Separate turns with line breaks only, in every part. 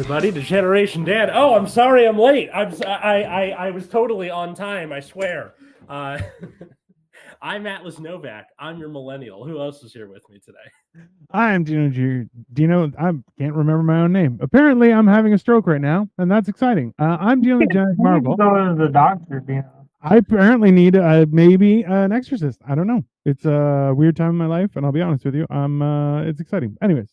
everybody to Generation Dan. Oh, I'm sorry I'm late. I was totally on time, I swear. I'm Atlas Novak. I'm your millennial. Who else is here with me today?
I am Dino. Dino, I can't remember my own name. Apparently, I'm having a stroke right now, and that's exciting. I'm dealing with genetic marvel.
Go to the doctor, Dino.
I apparently need maybe an exorcist. I don't know. It's a weird time in my life, and I'll be honest with you. It's exciting. Anyways,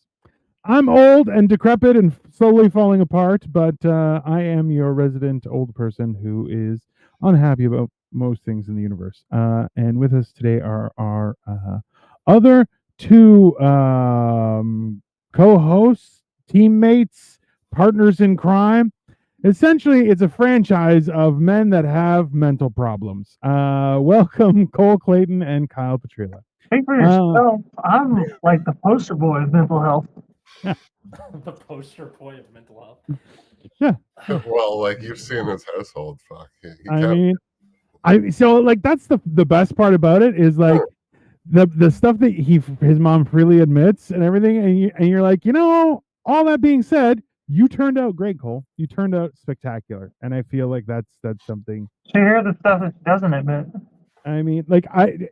I'm old and decrepit and slowly falling apart, but I am your resident old person who is unhappy about most things in the universe. And with us today are our other two co-hosts, teammates, partners in crime. Essentially, it's a franchise of men that have mental problems. Welcome, Cole Clayton and Kyle Petryla.
Speak for yourself. I'm like the poster boy of mental health.
The poster boy of mental health.
Yeah.
Well, like you've seen his household. Fuck.
So like that's the best part about it is like the stuff that his mom freely admits and everything, and you're like, all that being said, you turned out great, Cole. You turned out spectacular, and I feel like that's something.
So hear the stuff that she doesn't admit.
I mean, like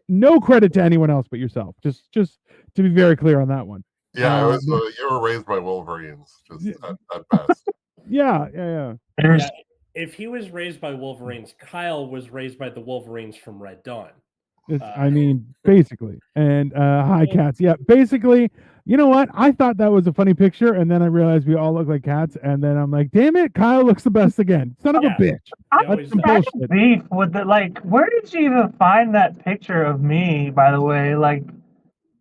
no credit to anyone else but yourself. Just to be very clear on that one.
Yeah, it was. You were raised by Wolverines, just at best.
Yeah.
If he was raised by Wolverines, Kyle was raised by the Wolverines from Red Dawn.
I mean, basically. And hi, cats. Yeah, basically. You know what? I thought that was a funny picture, and then I realized we all look like cats, and then I'm like, damn it, Kyle looks the best again. Son of a bitch.
That's some bullshit. Beef with the, like, where did you even find that picture of me, by the way? Like,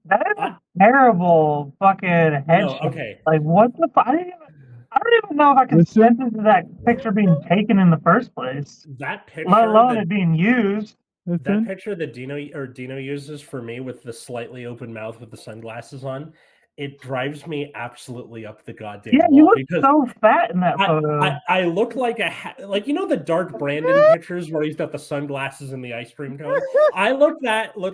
that is a terrible fucking headshot.
No, okay.
Like, what the fuck? I don't even know if I can send into that picture being taken in the first place.
That picture,
let alone it being used.
That picture that Dino uses for me with the slightly open mouth with the sunglasses on, it drives me absolutely up the goddamn wall.
You look so fat in that photo.
I look like the Dark Brandon pictures where he's got the sunglasses and the ice cream cone. I look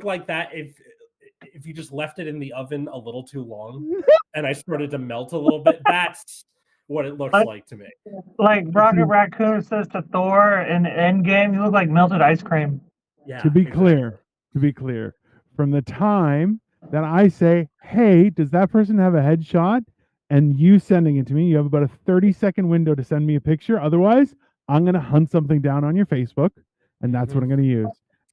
like that if you just left it in the oven a little too long and I started to melt a little bit. That's what it looks like to me.
Like Rocket Raccoon says to Thor in Endgame, you look like melted ice cream.
Yeah.
To be clear, from the time that I say, hey, does that person have a headshot? And you sending it to me, you have about a 30-second window to send me a picture. Otherwise, I'm going to hunt something down on your Facebook, and that's what I'm going to use.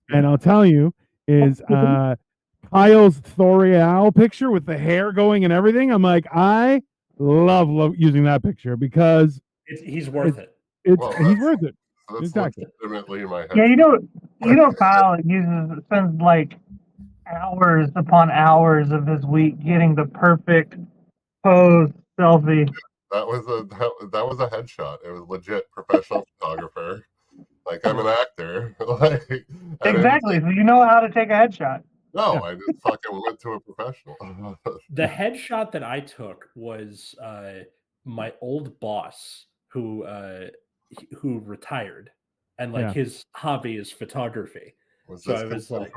And I'll tell you, is Kyle's Thorial picture with the hair going and everything. I'm like, I love using that picture because
he's worth it.
He's worth it.
That's
exactly.
legitimately my head.
Yeah, you know, Kyle spends like hours upon hours of his week getting the perfect pose selfie.
That was a headshot. It was legit professional photographer. Like I'm an actor.
Exactly. So you know how to take a headshot.
No, I just fucking went to a professional.
The headshot that I took was my old boss who retired, and his hobby is photography.
So I was like,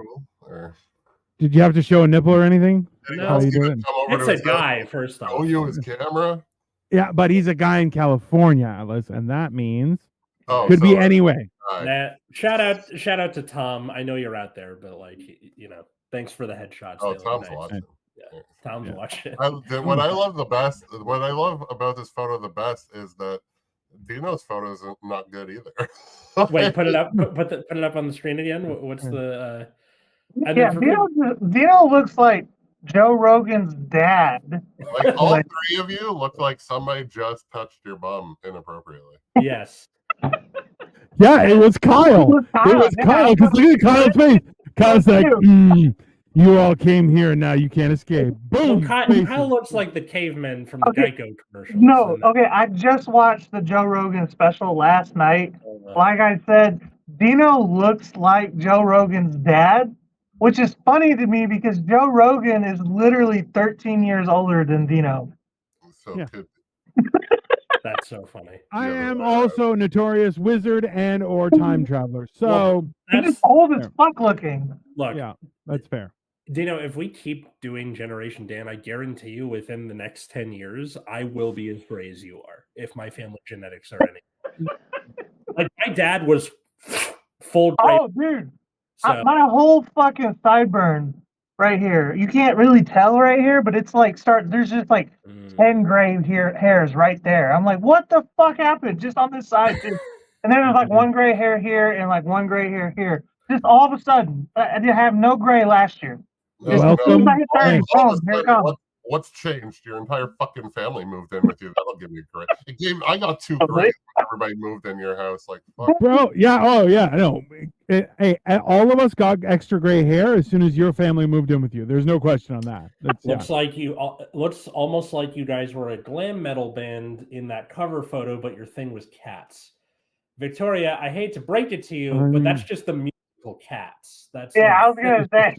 did you have to show a nipple or anything?
No, it's a guy. First off,
oh, you his camera.
Yeah, but he's a guy in California, Alice, and that means could be anyway.
Shout out to Tom. I know you're out there, but thanks for the headshots.
Oh, Tom's watching.
Yeah, Tom's watching.
What I love about this photo the best is that Dino's photo is not good either.
Wait, put it up. Put it up on the screen again. What's the?
Dino looks like Joe Rogan's dad.
Like all three of you look like somebody just touched your bum inappropriately.
Yes.
Yeah, it was Kyle. It was Kyle. Because look at Kyle's face. Kyle's like, you all came here and now you can't escape. Boom.
Well, Kyle looks like the cavemen from the Geico commercials.
No, I just watched the Joe Rogan special last night. Like I said, Dino looks like Joe Rogan's dad, which is funny to me because Joe Rogan is literally 13 years older than Dino.
So good.
That's so funny.
I am also notorious wizard and or time traveler. So
he's old as fuck looking.
Look,
yeah, that's fair.
Dino, if we keep doing Generation Dan, I guarantee you within the next 10 years, I will be as gray as you are. if my family genetics are any. Like my dad was full gray.
Oh, dude,
So
my whole fucking sideburn right here. You can't really tell right here, but it's like there's just like 10 gray hairs right there. I'm like, what the fuck happened just on this side too? And then there's like one gray hair here and like one gray hair here. Just all of a sudden, I didn't have no gray last year. Just as soon as I hit 30, boom, here it comes.
What's changed? Your entire fucking family moved in with you. That'll give you gray. I got 2 grays when everybody moved in your house. Like, fuck.
Bro, yeah, oh yeah, I know. Hey, all of us got extra gray hair as soon as your family moved in with you. There's no question on that.
Looks almost like you guys were a glam metal band in that cover photo, but your thing was cats. Victoria, I hate to break it to you, but that's just the musical Cats. That's
I was gonna say.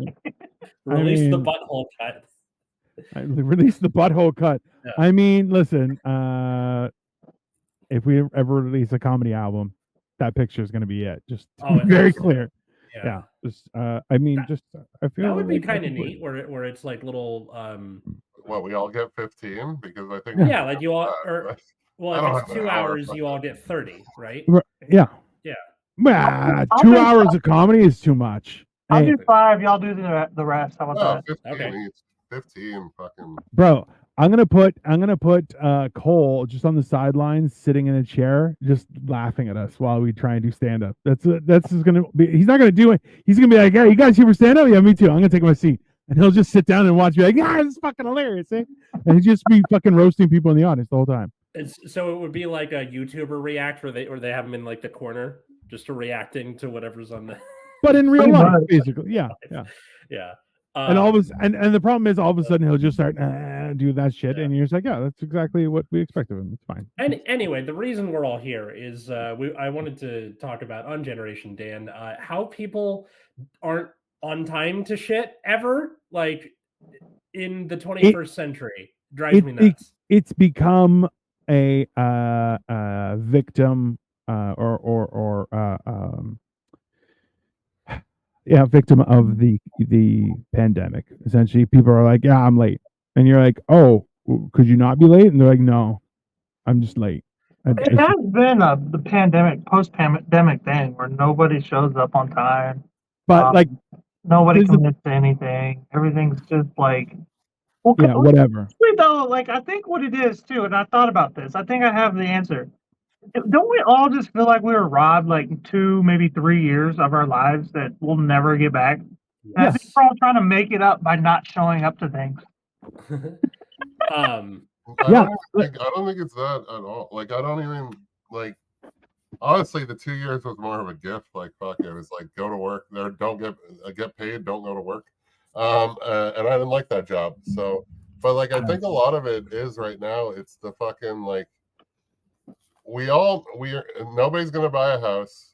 Release the butthole cut.
Release the butthole cut. Yeah. I mean, listen, if we ever release a comedy album, that picture is going to be it. Just very clear. Yeah. Just, I mean, I feel
that would be kind of neat, where it's like little.
Well, we all get 15 because I think.
Yeah, like you all. Well, if it's 2 hours, you all get 30, right?
Yeah.
Yeah.
Well, 2 hours of comedy is too much.
I'll do 5. Y'all do the rest. How about that?
15 okay. 15 fucking.
Bro, I'm gonna put Cole just on the sidelines, sitting in a chair, just laughing at us while we try and do stand up. That's just gonna be. He's not gonna do it. He's gonna be like, "Yeah, you guys here for stand up? Yeah, me too. I'm gonna take my seat." And he'll just sit down and watch me like, "Yeah, this is fucking hilarious." Eh? And he'll just be fucking roasting people in the audience the whole time.
So it would be like a YouTuber react, where they have him in like the corner, just reacting to whatever's on the.
But in real life, basically, yeah. And the problem is, all of a sudden he'll just start do that shit, and you're just like, yeah, that's exactly what we expect of him. It's fine.
And anyway, the reason we're all here is I wanted to talk about on Generation Dan how people aren't on time to shit ever, like in the 21st century. Drives me nuts.
It's become a victim victim of the pandemic. Essentially, people are like, "Yeah, I'm late," and you're like, "Oh, could you not be late?" And they're like, "No, I'm just late."
It has been the pandemic, post-pandemic thing where nobody shows up on time,
but like
nobody commits to anything. Everything's just like,
whatever.
Though, like I think what it is too, and I thought about this. I think I have the answer. Don't we all just feel like we were robbed like 2, maybe 3 years of our lives that we'll never get back? Yes. I think we're all trying to make it up by not showing up to things.
I don't think it's that at all. Like, I don't even like. Honestly, the 2 years was more of a gift. Like, fuck, it was like go to work. There, don't get paid. Don't go to work. And I didn't like that job. So, but like, I think a lot of it is right now. It's the fucking like. Nobody's gonna buy a house.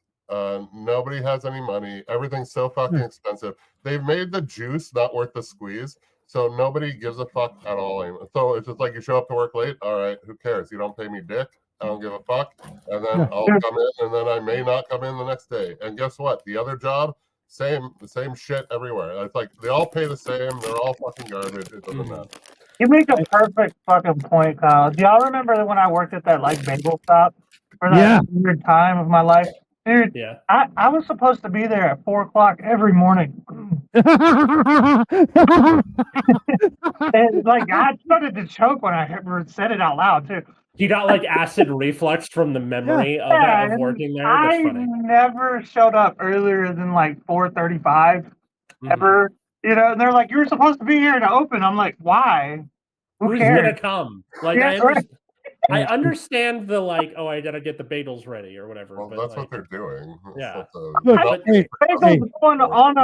Nobody has any money. Everything's so fucking expensive. They've made the juice not worth the squeeze. So nobody gives a fuck at all. So it's just like you show up to work late. All right, who cares? You don't pay me dick. I don't give a fuck. And then I'll come in, and then I may not come in the next day. And guess what? The other job, the same shit everywhere. It's like they all pay the same. They're all fucking garbage. It doesn't matter.
You make a perfect fucking point, Kyle. Do y'all remember when I worked at that like bagel shop for that weird time of my life? Dude, I was supposed to be there at 4:00 every morning. And like I started to choke when I said it out loud too.
You got like acid reflux from the memory of working there. That's funny.
Never showed up earlier than like 4:35 ever. You know, and they're like, "You were supposed to be here to open." I'm like, "Why?
Who's gonna come?" Like, I understand the like, "Oh, I gotta get the bagels ready" or whatever.
Well,
but
that's
like,
what they're doing.
Yeah.
Bagels going on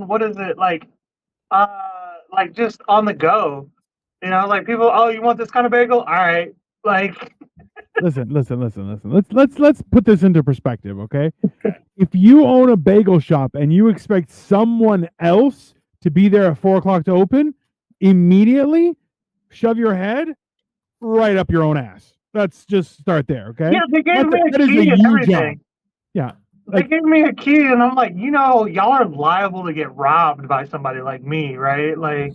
what is it like just on the go? You know, like people. Oh, you want this kind of bagel? All right, like.
Listen. Let's put this into perspective, okay? If you own a bagel shop and you expect someone else to be there at 4:00 to open, immediately shove your head right up your own ass. Let's just start there, okay?
Yeah, they gave me a key and everything.
Yeah.
They gave me a key, and I'm like, y'all are liable to get robbed by somebody like me, right? Like,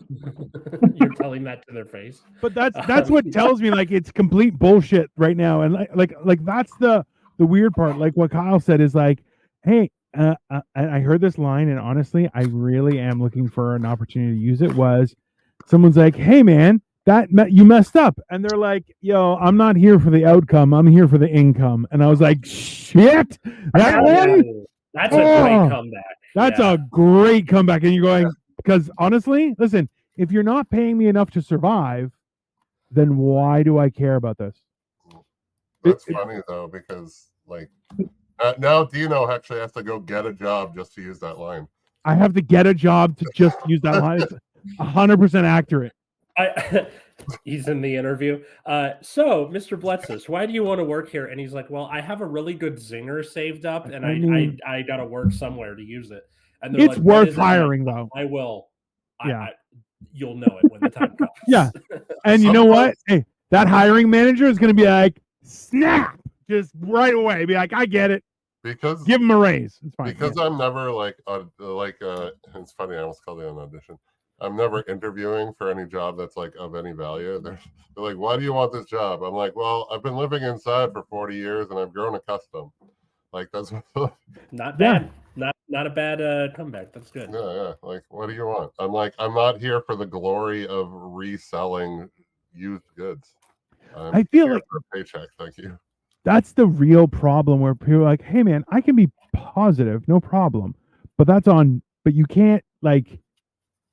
You're telling that to their face.
But that's what tells me like it's complete bullshit right now, and like that's the weird part. Like what Kyle said is like, hey, I heard this line, and honestly, I really am looking for an opportunity to use it. Was someone's like, hey man, you messed up, and they're like, yo, I'm not here for the outcome, I'm here for the income, and I was like, shit, that one,
that's a great comeback.
That's a great comeback, and you're going because honestly, listen, if you're not paying me enough to survive, then why do I care about this?
That's funny though, because like now Dino actually has to go get a job just to use that line.
I have to get a job to just use that line. It's 100% accurate.
He's in the interview. So, Mr. Bletsos, why do you want to work here? And he's like, well, I have a really good zinger saved up, and I got to work somewhere to use it. And
it's like, worth hiring, though.
I will.
Yeah.
You'll know it when the time comes.
Yeah. And you know what? Hey, that hiring manager is going to be like, snap, just right away. Be like, I get it.
Because
give him a raise. It's fine.
Because I'm never it's funny. I almost called it an audition. I'm never interviewing for any job that's like of any value. They're like, why do you want this job? I'm like, well, I've been living inside for 40 years and I've grown accustomed. Like that's
not bad. Not a bad comeback. That's good.
Yeah. Like, what do you want? I'm like, I'm not here for the glory of reselling used goods.
I feel like
for a paycheck. Thank you.
That's the real problem where people are like, hey man, I can be positive, no problem. But you can't, like,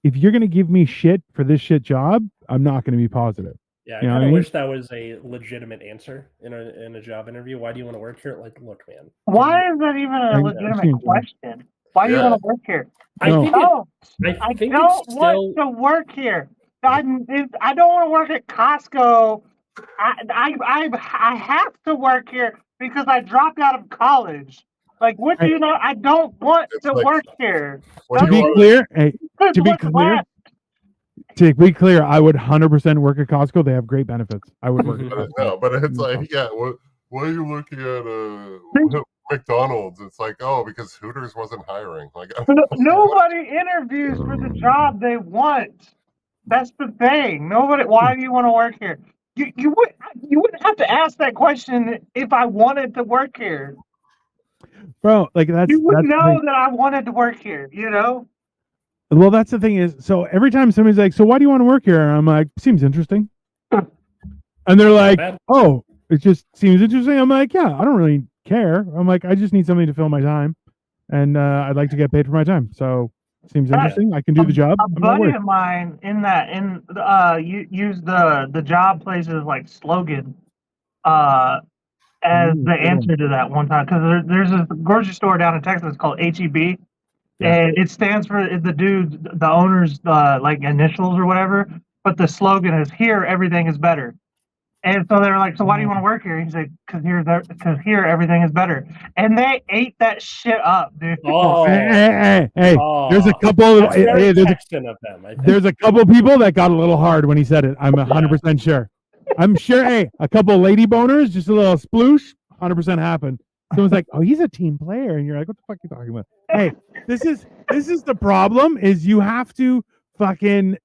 if you're gonna give me shit for this shit job, I'm not gonna be positive.
Yeah, I kind of wish that was a legitimate answer in a job interview. Why do you want to work here? Like, look, man.
Why is that even a legitimate question? Why do you want to work here? I don't want to work here. I don't want to work at Costco. I have to work here because I dropped out of college. Like, what do you know? I don't want to work here.
To be clear, I would 100% work at Costco. They have great benefits. I would work at Costco.
No, but it's like, why are you looking at McDonald's? It's like, because Hooters wasn't hiring. Like,
nobody interviews for the job they want. That's the thing. Nobody. Why do you want to work here? You wouldn't have to ask that question if I wanted to work here,
bro. Like
you would know that I wanted to work here. You know.
Well, that's the thing is, so every time somebody's like, so why do you want to work here? And I'm like, seems interesting. And they're like, oh, it just seems interesting. I'm like, yeah, I don't really care. I'm like, I just need something to fill my time. And I'd like to get paid for my time. So seems interesting. I can do the job.
A buddy of mine use the job places like slogan as the answer to that one time. Because there's a grocery store down in Texas called HEB. And it stands for the owner's like initials or whatever, but the slogan is "Here, everything is better." And so they were like, "So why do you want to work here?" He's like, "Because here, everything is better." And they ate that shit up, dude.
Oh, hey! There's a couple. There's a couple people that got a little hard when he said it. I'm 100% sure. I'm sure. Hey, a couple lady boners, just a little sploosh. 100% happened. Someone's like, "Oh, he's a team player," and you're like, "What the fuck are you talking about?" Hey, this is the problem. Is you have to fucking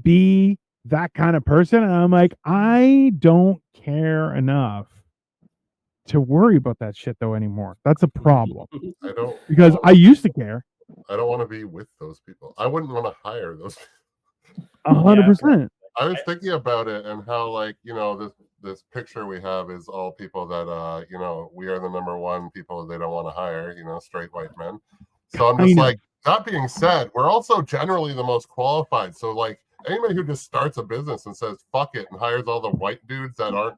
be that kind of person, and I'm like, I don't care enough to worry about that shit though anymore. That's a problem.
I don't
because I used to care.
I don't want to be with those people. I wouldn't want to hire those people.
100%.
I was thinking about it and how, like, this picture we have is all people that we are the number one people they don't want to hire, straight white men. So I'm just like, that being said, we're also generally the most qualified. So like anybody who just starts a business and says fuck it and hires all the white dudes that are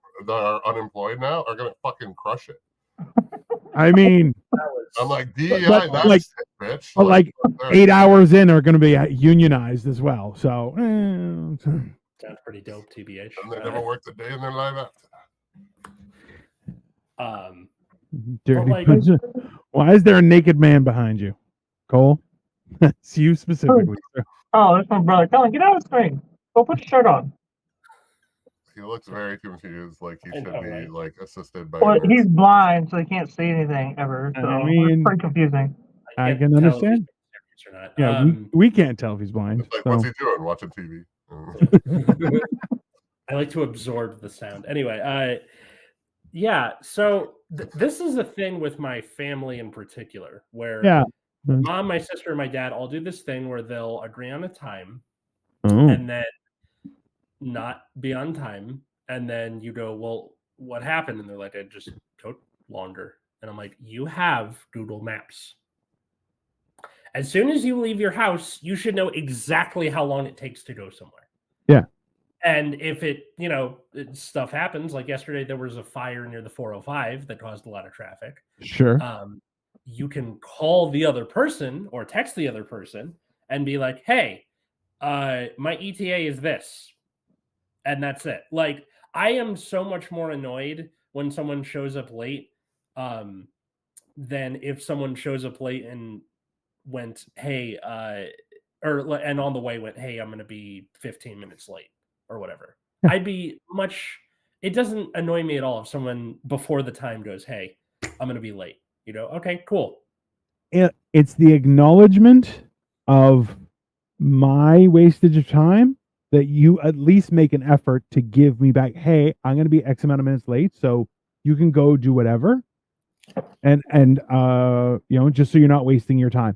unemployed now are gonna fucking crush it.
I mean,
I'm like, DEI, that's
like,
it, bitch.
But like 8 hours in are going to be unionized as well. So
sounds pretty dope, TBH.
And they never worked a day in their life after
that. Why is there a naked man behind you, Cole? It's you specifically.
Oh, that's my brother. Tell him, get out of the screen. Go put your shirt on.
He looks very confused, like he
I
should
know,
be
right?
like assisted by.
Well,
a nurse.
he's blind, so he can't see anything ever. So
I mean,
it's pretty confusing.
I
can't
can
tell if he's
understand.
serious or not.
Yeah, we can't tell if he's blind.
It's like,
So.
what's he doing? Watching TV.
I like to absorb the sound. Anyway, yeah. So this is a thing with my family in particular, where
Yeah.
mom, my sister, and my dad all do this thing where they'll agree on a time
Oh.
and then not be on time, and then you go, well, what happened? And they're like, I just took longer. And I'm like, you have Google Maps. As soon as you leave your house, you should know exactly how long it takes to go somewhere.
Yeah.
And if stuff happens, like yesterday, there was a fire near the 405 that caused a lot of traffic.
Sure.
You can call the other person or text the other person and be like, hey, my ETA is this. And that's it. Like, I am so much more annoyed when someone shows up late than if someone shows up late and went, hey, and on the way went, hey, I'm going to be 15 minutes late or whatever. I'd be it doesn't annoy me at all if someone before the time goes, hey, I'm going to be late. You know, okay, cool.
It's the acknowledgement of my wastage of time that you at least make an effort to give me back. Hey, I'm going to be X amount of minutes late, so you can go do whatever. And just so you're not wasting your time.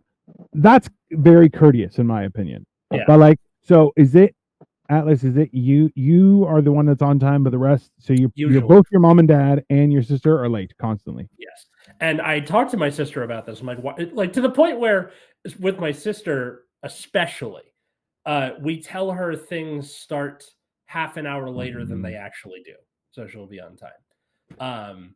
That's very courteous in my opinion.
Yeah.
But like, so is it, Atlas, is it you are the one that's on time, but the rest, so you're both your mom and dad and your sister are late constantly?
Yes. And I talked to my sister about this. I'm like, what? Like, to the point where with my sister especially, we tell her things start half an hour later than they actually do, so she'll be on time.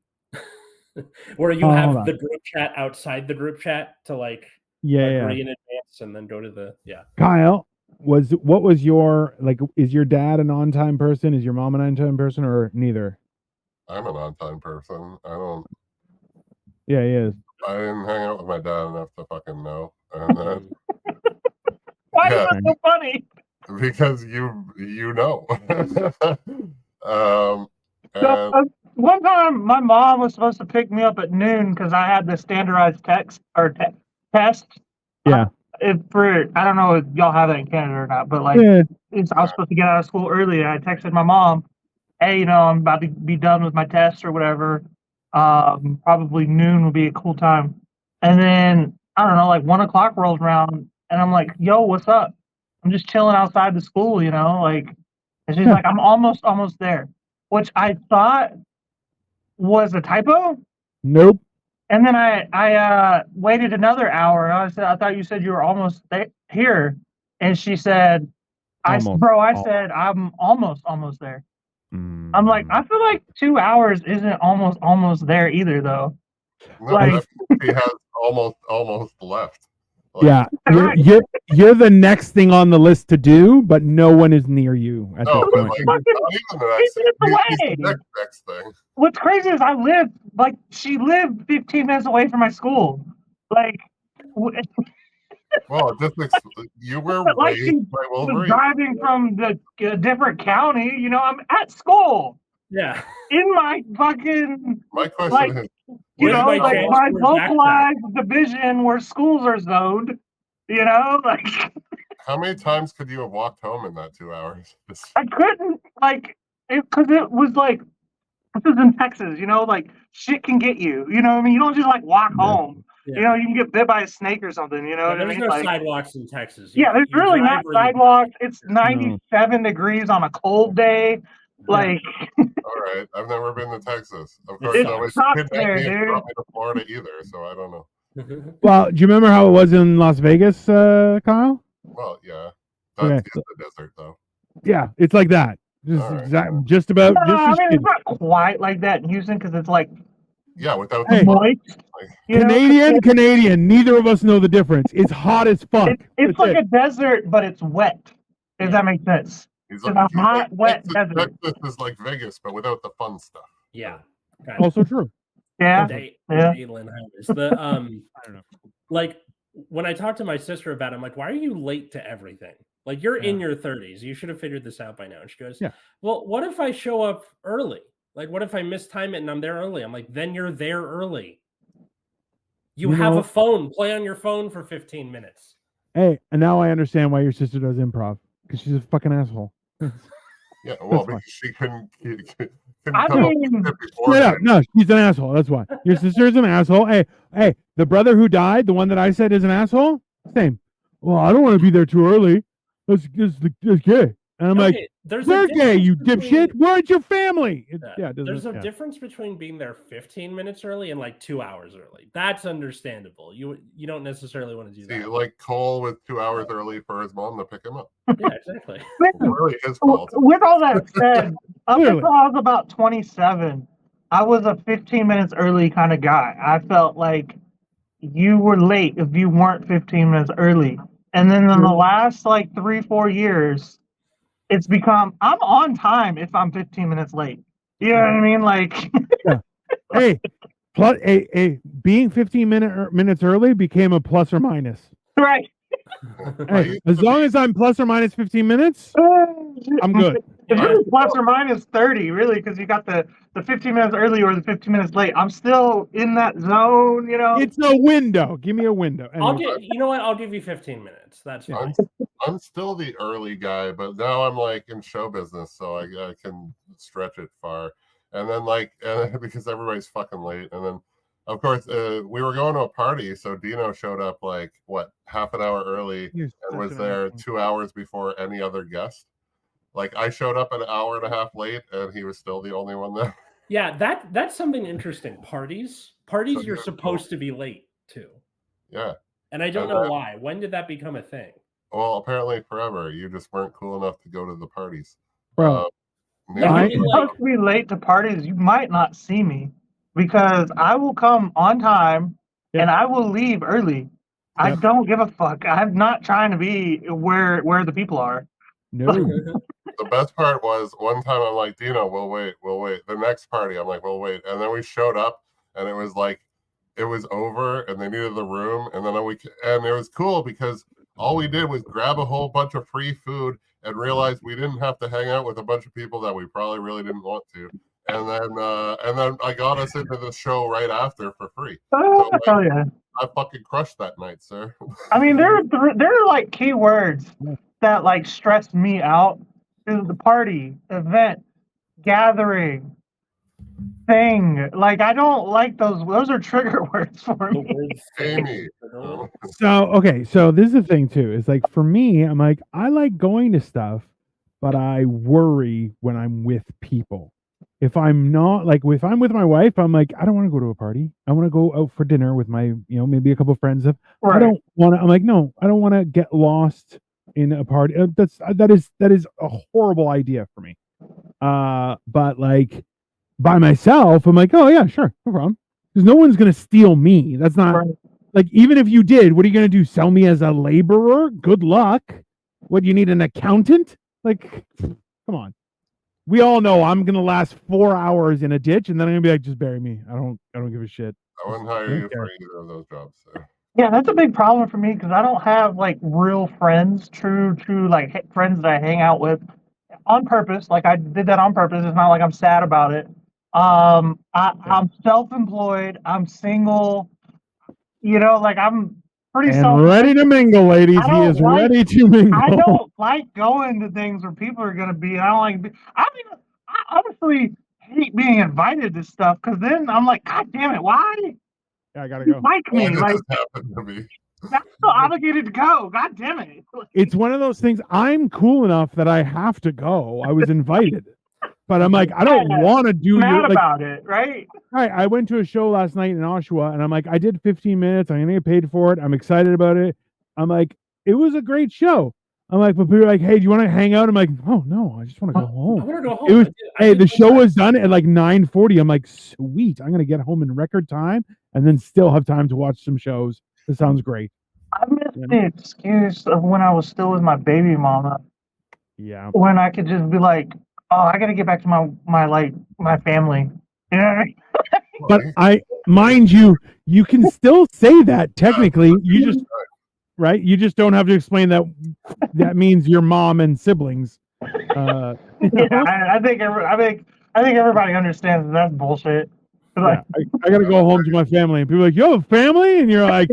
Where you have the group chat outside the group chat to like agree in advance and then go to the
Kyle, what was your, like, is your dad an on-time person? Is your mom an on-time person, or neither?
I'm an on-time person.
Yeah, he is.
I didn't hang out with my dad enough to fucking know. And then,
why is that so funny?
Because you know.
One time, my mom was supposed to pick me up at noon because I had the standardized test.
Yeah.
I don't know if y'all have that in Canada or not, but like, I was supposed to get out of school early. And I texted my mom, hey, I'm about to be done with my test or whatever. Probably noon would be a cool time. And then, I don't know, like 1 o'clock rolls around and I'm like, yo, what's up? I'm just chilling outside the school, like, and she's like, I'm almost there, which I thought was a typo.
Nope.
And then I waited another hour. I thought you said you were almost here. And she said, I said, I'm almost there. I'm like, I feel like 2 hours isn't almost there either, though.
No,
like,
he has almost left. Like,
yeah, you're the next thing on the list to do, but no one is near you at this point.
Like, not even the next thing.
What's crazy is she lived 15 minutes away from my school. Like,
well, you were
like she was driving from the different county. I'm at school.
Yeah.
In my fucking.
My question is,
my localized division where schools are zoned. Like.
How many times could you have walked home in that 2 hours?
I couldn't, because it was like, this is in Texas, like, shit can get you. You know what I mean? You don't just, like, walk home.
Yeah.
You can get bit by a snake or something, what I mean?
There's no sidewalks in Texas.
There's really not sidewalks. It's 97 degrees on a cold day. Like.
All right. I've never been to Texas. Of course,
it sucks there, dude.
Brought me to Florida either, so I don't know.
Well, do you remember how it was in Las Vegas, Kyle?
Well, yeah. That's the desert, though.
Yeah, it's like that. Just about.
No, it's not quite like that in Houston because it's like.
Yeah, without the
moist.
Canadian. Neither of us know the difference. It's hot as fuck.
It's like a desert, but it's wet. Does that make sense? It's a hot, wet desert.
Texas is like Vegas, but without the fun stuff.
Yeah.
Also true.
Yeah.
Inland highways. I don't know. Like, when I talked to my sister about it, I'm like, why are you late to everything? Like, you're in
Yeah.
your 30s. You should have figured this out by now. And she goes,
Yeah.
well, what if I show up early? Like, what if I mistime it and I'm there early? I'm like, then you're there early. You have a phone. Play on your phone for 15 minutes.
Hey, and now I understand why your sister does improv, because she's a fucking asshole.
Yeah, well,
That's fine.
because she couldn't
I
come up
mean,
with it
Straight up,
beforehand.
no, she's an asshole. That's why. Your sister's an asshole. Hey, the brother who died, the one that I said is an asshole, same. Well, I don't want to be there too early. That's gay. And I'm like,
Okay, there's a
we're gay,
difference
you
between-
dipshit. Where's your family?
There's a difference between being there 15 minutes early and like 2 hours early. That's understandable. You don't necessarily want to do
See,
that.
like Cole with 2 hours early for his mom to pick him up.
Yeah, exactly.
It's really his fault.
with all that said, up
Clearly.
until I was about 27, I was a 15 minutes early kind of guy. I felt like you were late if you weren't 15 minutes early. And then in the last like 3-4 years, it's become I'm on time if I'm 15 minutes late. You know what I mean? Like,
Hey, plus being 15 minutes early became a plus or minus.
right.
Hey, as long as I'm plus or minus 15 minutes, I'm good.
It's really plus or minus 30, really, because you got the 15 minutes early or the 15 minutes late. I'm still in that zone, you know.
It's a window. Give me a window.
You know what? I'll give you 15 minutes. That's fine.
I'm still the early guy, but now I'm like in show business, so I can stretch it far. And then because everybody's fucking late, and then of course we were going to a party, so Dino showed up like half an hour early and was there 2 hours before any other guest. Like I showed up an hour and a half late, and he was still the only one there.
Yeah, that's something interesting. Parties, you're supposed to be late to.
Yeah.
And I don't know why. When did that become a thing?
Well, apparently forever. You just weren't cool enough to go to the parties.
Bro,
If you're supposed to be late to parties, you might not see me because I will come on time and I will leave early. I don't give a fuck. I'm not trying to be where the people are.
No.
The best part was one time I'm like, Dino, we'll wait. The next party, I'm like, we'll wait. And then we showed up and it was like, it was over and they needed the room. And then and it was cool because all we did was grab a whole bunch of free food and realized we didn't have to hang out with a bunch of people that we probably really didn't want to. And then I got us into the show right after for free.
Oh,
So,
hell yeah.
I fucking crushed that night, sir.
I mean, there are like key words that like stress me out. The party, event, gathering, thing. Like I don't like those. Those are trigger words for me.
Amy.
So this is the thing too. Is like for me, I'm like I like going to stuff, but I worry when I'm with people. If I'm not if I'm with my wife, I'm like I don't want to go to a party. I want to go out for dinner with my maybe a couple of friends.
Right.
I don't want to. I'm like no, I don't want to get lost in a party. That is a horrible idea for me. But like by myself, I'm like, oh yeah, sure, no problem. Because no one's gonna steal me. That's not like even if you did, what are you gonna do? Sell me as a laborer? Good luck. What do you need, an accountant? Like, come on. We all know I'm gonna last 4 hours in a ditch, and then I'm gonna be like, just bury me. I don't give a shit.
I wouldn't hire you for either of those jobs. So.
Yeah, that's a big problem for me because I don't have like real friends, true like friends that I hang out with on purpose. Like I did that on purpose. It's not like I'm sad about it. I'm self-employed. I'm single. Like I'm pretty
ready to mingle, ladies. He is ready to mingle.
I don't like going to things where people are going to be. I don't like. I honestly hate being invited to stuff because then I'm like, God damn it, why?
Yeah, I gotta go.
Like me, like
happened to me.
I'm so obligated to go. God damn it!
It's one of those things. I'm cool enough that I have to go. I was invited, but I'm like, I don't want to do.
Mad about it, right?
Right. I went to a show last night in Oshawa, and I'm like, I did 15 minutes. I'm gonna get paid for it. I'm excited about it. I'm like, it was a great show. I'm like, but people are like, hey, do you want to hang out? I'm like, oh no, I just want to go home.
I want to go home.
It was the show was done at like 9:40. I'm like, sweet. I'm gonna get home in record time and then still have time to watch some shows. This sounds great.
I missed the excuse of when I was still with my baby mama.
Yeah.
When I could just be like, oh, I gotta get back to my family. You know what I mean?
But mind you, you can still say that technically. You just right? You just don't have to explain that. That means your mom and siblings.
Yeah, I think everybody understands that's bullshit. Like,
Yeah, I got to go home to my family, and people are like, "You have a family?" And you're like,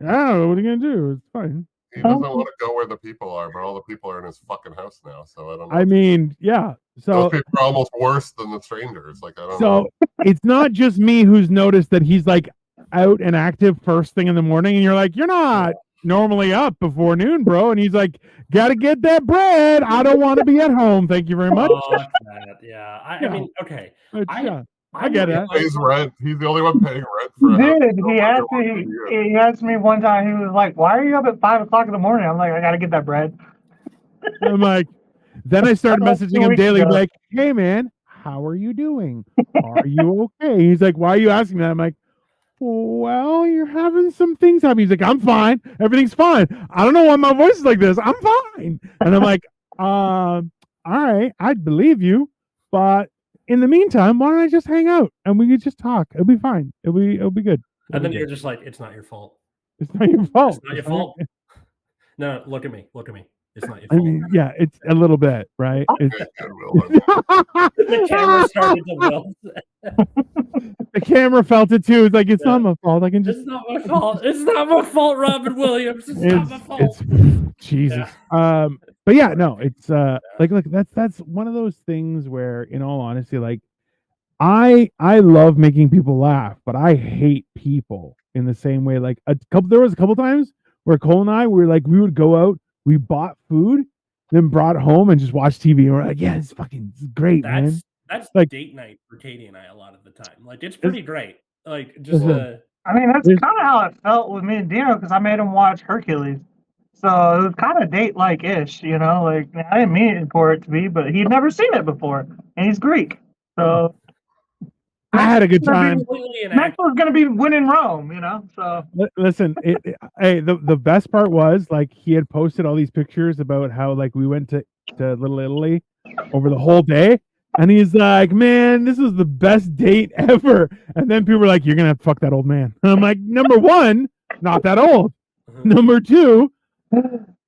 "I don't know. What are you gonna do? It's fine."
He doesn't want to go where the people are, but all the people are in his fucking house now. So I don't know.
I mean, yeah.
those
So
people are almost worse than the strangers. Like I don't know.
so it's not just me who's noticed that he's like out and active first thing in the morning, and you're like, "You're not normally up before noon, bro." And he's like, "Gotta get that bread. I don't want to be at home. Thank you very much."
Fuck that. Yeah. I mean, okay.
But,
I-
I get
He
it.
pays rent. He's the only one paying rent for a house.
dude, he asked me one time. He was like, "Why are you up at 5 o'clock in the morning?" I'm like, "I gotta get that bread."
I'm like, then I started
Like
messaging
2
him
weeks
daily,
ago.
like, "Hey man, how are you doing? Are you okay?" He's like, "Why are you asking that?" I'm like, "Well, you're having some things happen." He's like, "I'm fine. Everything's fine. I don't know why my voice is like this. I'm fine." And I'm like, all right, I'd believe you, but in the meantime, why don't I just hang out and we could just talk? It'll be fine. It'll be good.
And then you're just like, it's not your fault.
It's not your fault.
It's not your fault. No, look at me. Look at me. It's not your
I
fault.
mean, yeah, it's a little bit, right? It's,
The camera started to wilt.
the camera felt it too. It's like, it's not my fault. I can just.
It's not my fault. It's not my fault, Robin Williams. It's not my fault.
It's Jesus. But yeah, no, it's like look, that's one of those things where, in all honesty, like I love making people laugh, but I hate people in the same way. Like there was a couple times where Cole and I were like, we would go out, we bought food, then brought it home and just watch TV, and we're like, yeah, it's great, man.
That's
like
date night for Katie and I a lot of the time. Like it's pretty great. Like just
I mean, that's kind of how it felt with me and Dino because I made him watch Hercules. So it was kind of date like ish, you know. Like I didn't mean it for it to be, but he'd never seen it before, and he's Greek, so
I had a good time.
Next was gonna be winning Rome, you know. So
listen, hey, the best part was like he had posted all these pictures about how like we went to Little Italy over the whole day, and he's like, "Man, this was the best date ever." And then people were like, "You're gonna have to fuck that old man." And I'm like, "Number one, not that old. Number two,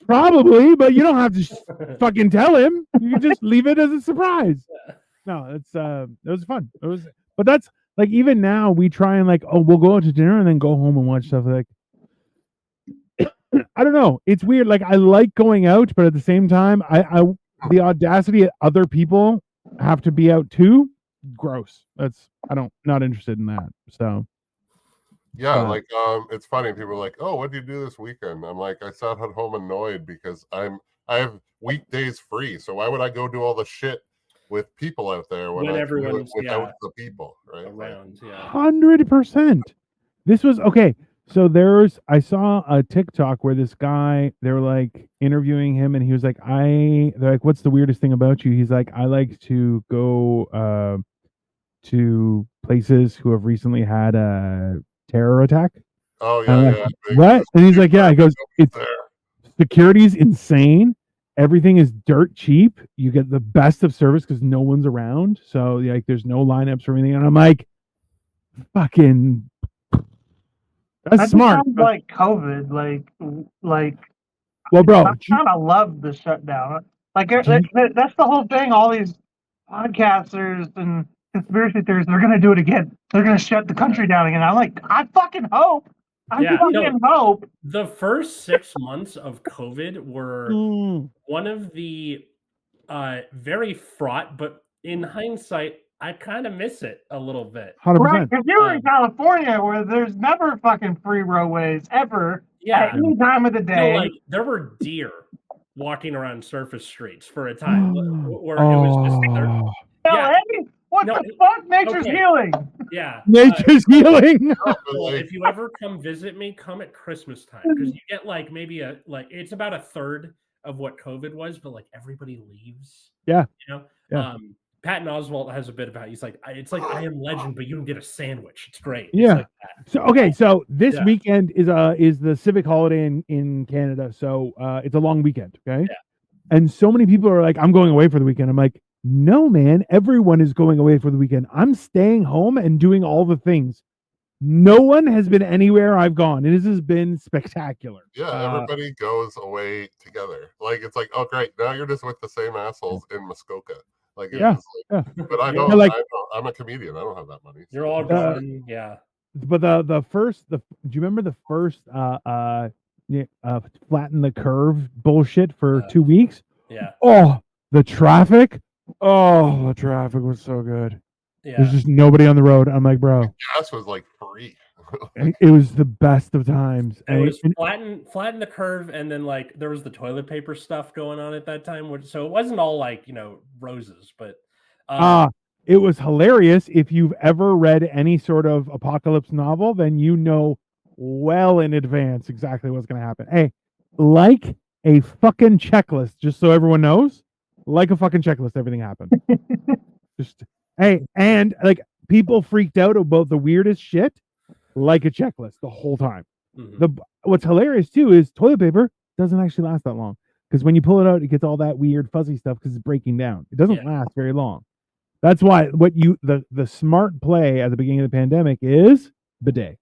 probably, but you don't have to fucking tell him. You can just leave it as a surprise." No, it was fun. It was, but that's like even now we try and like, oh, we'll go out to dinner and then go home and watch stuff. Like, I don't know. It's weird. Like I like going out, but at the same time, I the audacity of other people have to be out too. Gross. Not interested in that. So.
Yeah, like it's funny. People are like, "Oh, what did you do this weekend?" I'm like, I sat at home annoyed because I have weekdays free. So why would I go do all the shit with people out there when I can do it without the people, right?
Around,
100%. This was okay. So I saw a TikTok where this guy, they were like interviewing him, and he was like, they're like, "What's the weirdest thing about you?" He's like, "I like to go to places who have recently had a terror attack."
Oh yeah,
what? And he's like, "Yeah." He goes, "It's security's insane. Everything is dirt cheap. You get the best of service because no one's around. So like, there's no lineups or anything." And I'm like, "Fucking, that's smart."
Sounds like COVID, like.
Well, bro,
I kind of love the shutdown. Like that's the whole thing. All these podcasters and conspiracy theorists, they're gonna do it again. They're gonna shut the country down again. I'm like, I fucking hope. Hope.
The first 6 months of COVID were one of the very fraught, but in hindsight, I kind of miss it a little bit.
100%.
Right, because you're in California where there's never fucking free roadways ever.
Yeah,
at any time of the day.
No, like there were deer walking around surface streets for a time where it was just
what the fuck? Nature's healing.
Yeah,
nature's healing.
Well, if you ever come visit me, come at Christmas time because you get like maybe it's about a third of what COVID was, but like everybody leaves.
Yeah,
you know. Patton Oswalt has a bit about it's like I Am Legend, but you can get a sandwich. It's great.
Yeah.
It's like
so this weekend is the civic holiday in Canada. So it's a long weekend. Okay.
Yeah.
And so many people are like, "I'm going away for the weekend." I'm like, no, man, everyone is going away for the weekend. I'm staying home and doing all the things. No one has been anywhere I've gone. It has been spectacular.
Yeah, everybody goes away together. Like it's like, oh great, now you're just with the same assholes in Muskoka. Like it's
Yeah,
just like,
yeah.
but I
You're
don't.
like-
I'm a comedian. I don't have that money.
You're
so-
all going, yeah.
But do you remember the first flatten the curve bullshit for
Yeah.
2 weeks?
Yeah.
Oh, the traffic. Oh, the traffic was so good.
Yeah.
There's just nobody on the road. I'm like, bro,
Gas was like free.
it was the best of times.
It was flatten the curve, and then like there was the toilet paper stuff going on at that time, so it wasn't all like roses, but
it was hilarious. If you've ever read any sort of apocalypse novel, then you know well in advance exactly what's going to happen. Hey, like a fucking checklist, just so everyone knows, like a fucking checklist, everything happened. Just hey, and like people freaked out about the weirdest shit, like a checklist the whole time.
mhm.
What's hilarious too is toilet paper doesn't actually last that long because when you pull it out, it gets all that weird fuzzy stuff because it's breaking down. It doesn't last very long. That's why the smart play at the beginning of the pandemic is bidet.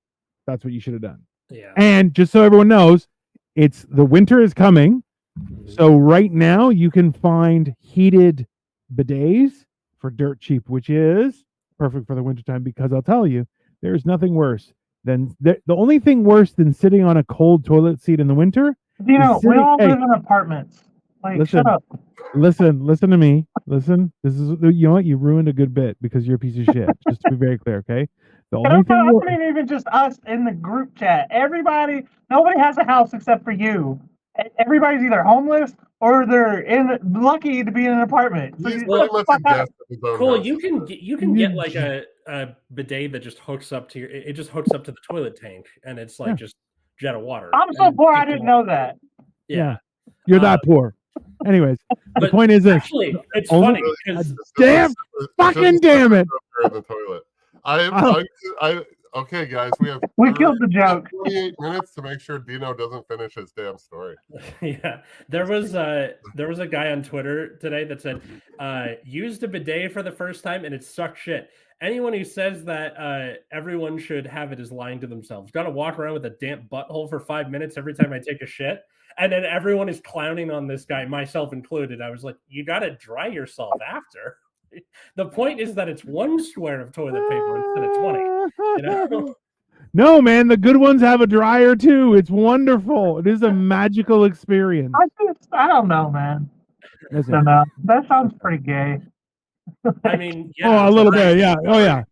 That's what you should have done.
Yeah.
And just so everyone knows, it's the winter is coming.
Mhm.
So right now you can find heated bidets for dirt cheap, which is perfect for the wintertime because I'll tell you, there's nothing worse than the only thing worse than sitting on a cold toilet seat in the winter.
We
sitting-
all
hey,
live in apartments. Like,
listen,
shut up.
listen to me. Listen, this is you know what you ruined a good bit because you're a piece of shit. Just to be very clear, okay? The
And
only
I'm
thing
not
wor-
even just us in the group chat. Nobody has a house except for you. Everybody's either homeless or they're lucky to be in an apartment. So
He's
you
pretty
shut the
much a
fuck up.
guest of his own
Cool.
house.
You can get like a bidet that just hooks up to it just hooks up to the toilet tank, and it's like just jet of water.
I'm so
And
poor I
people-
didn't know that.
Yeah.
You're that poor. Anyways, the
But
point is this.
Actually, it's
Only-
funny because
It's just
Damn
it's
fucking
just
damn it.
in the toilet. Okay, guys, we have
We killed the joke.
28 minutes to make sure Dino doesn't finish his damn story.
yeah, there was a guy on Twitter today that said used a bidet for the first time and it sucked shit. Anyone who says that everyone should have it is lying to themselves. Got to walk around with a damp butthole for 5 minutes every time I take a shit. And then everyone is clowning on this guy, myself included. I was like, you got to dry yourself after. The point is that it's one square of toilet paper instead of 20. You know?
No, man, the good ones have a dryer too. It's wonderful. It is a magical experience.
I don't know, man.
Listen.
I don't know. That sounds pretty gay.
I mean, yeah.
Oh, a little bit, yeah. Oh, yeah.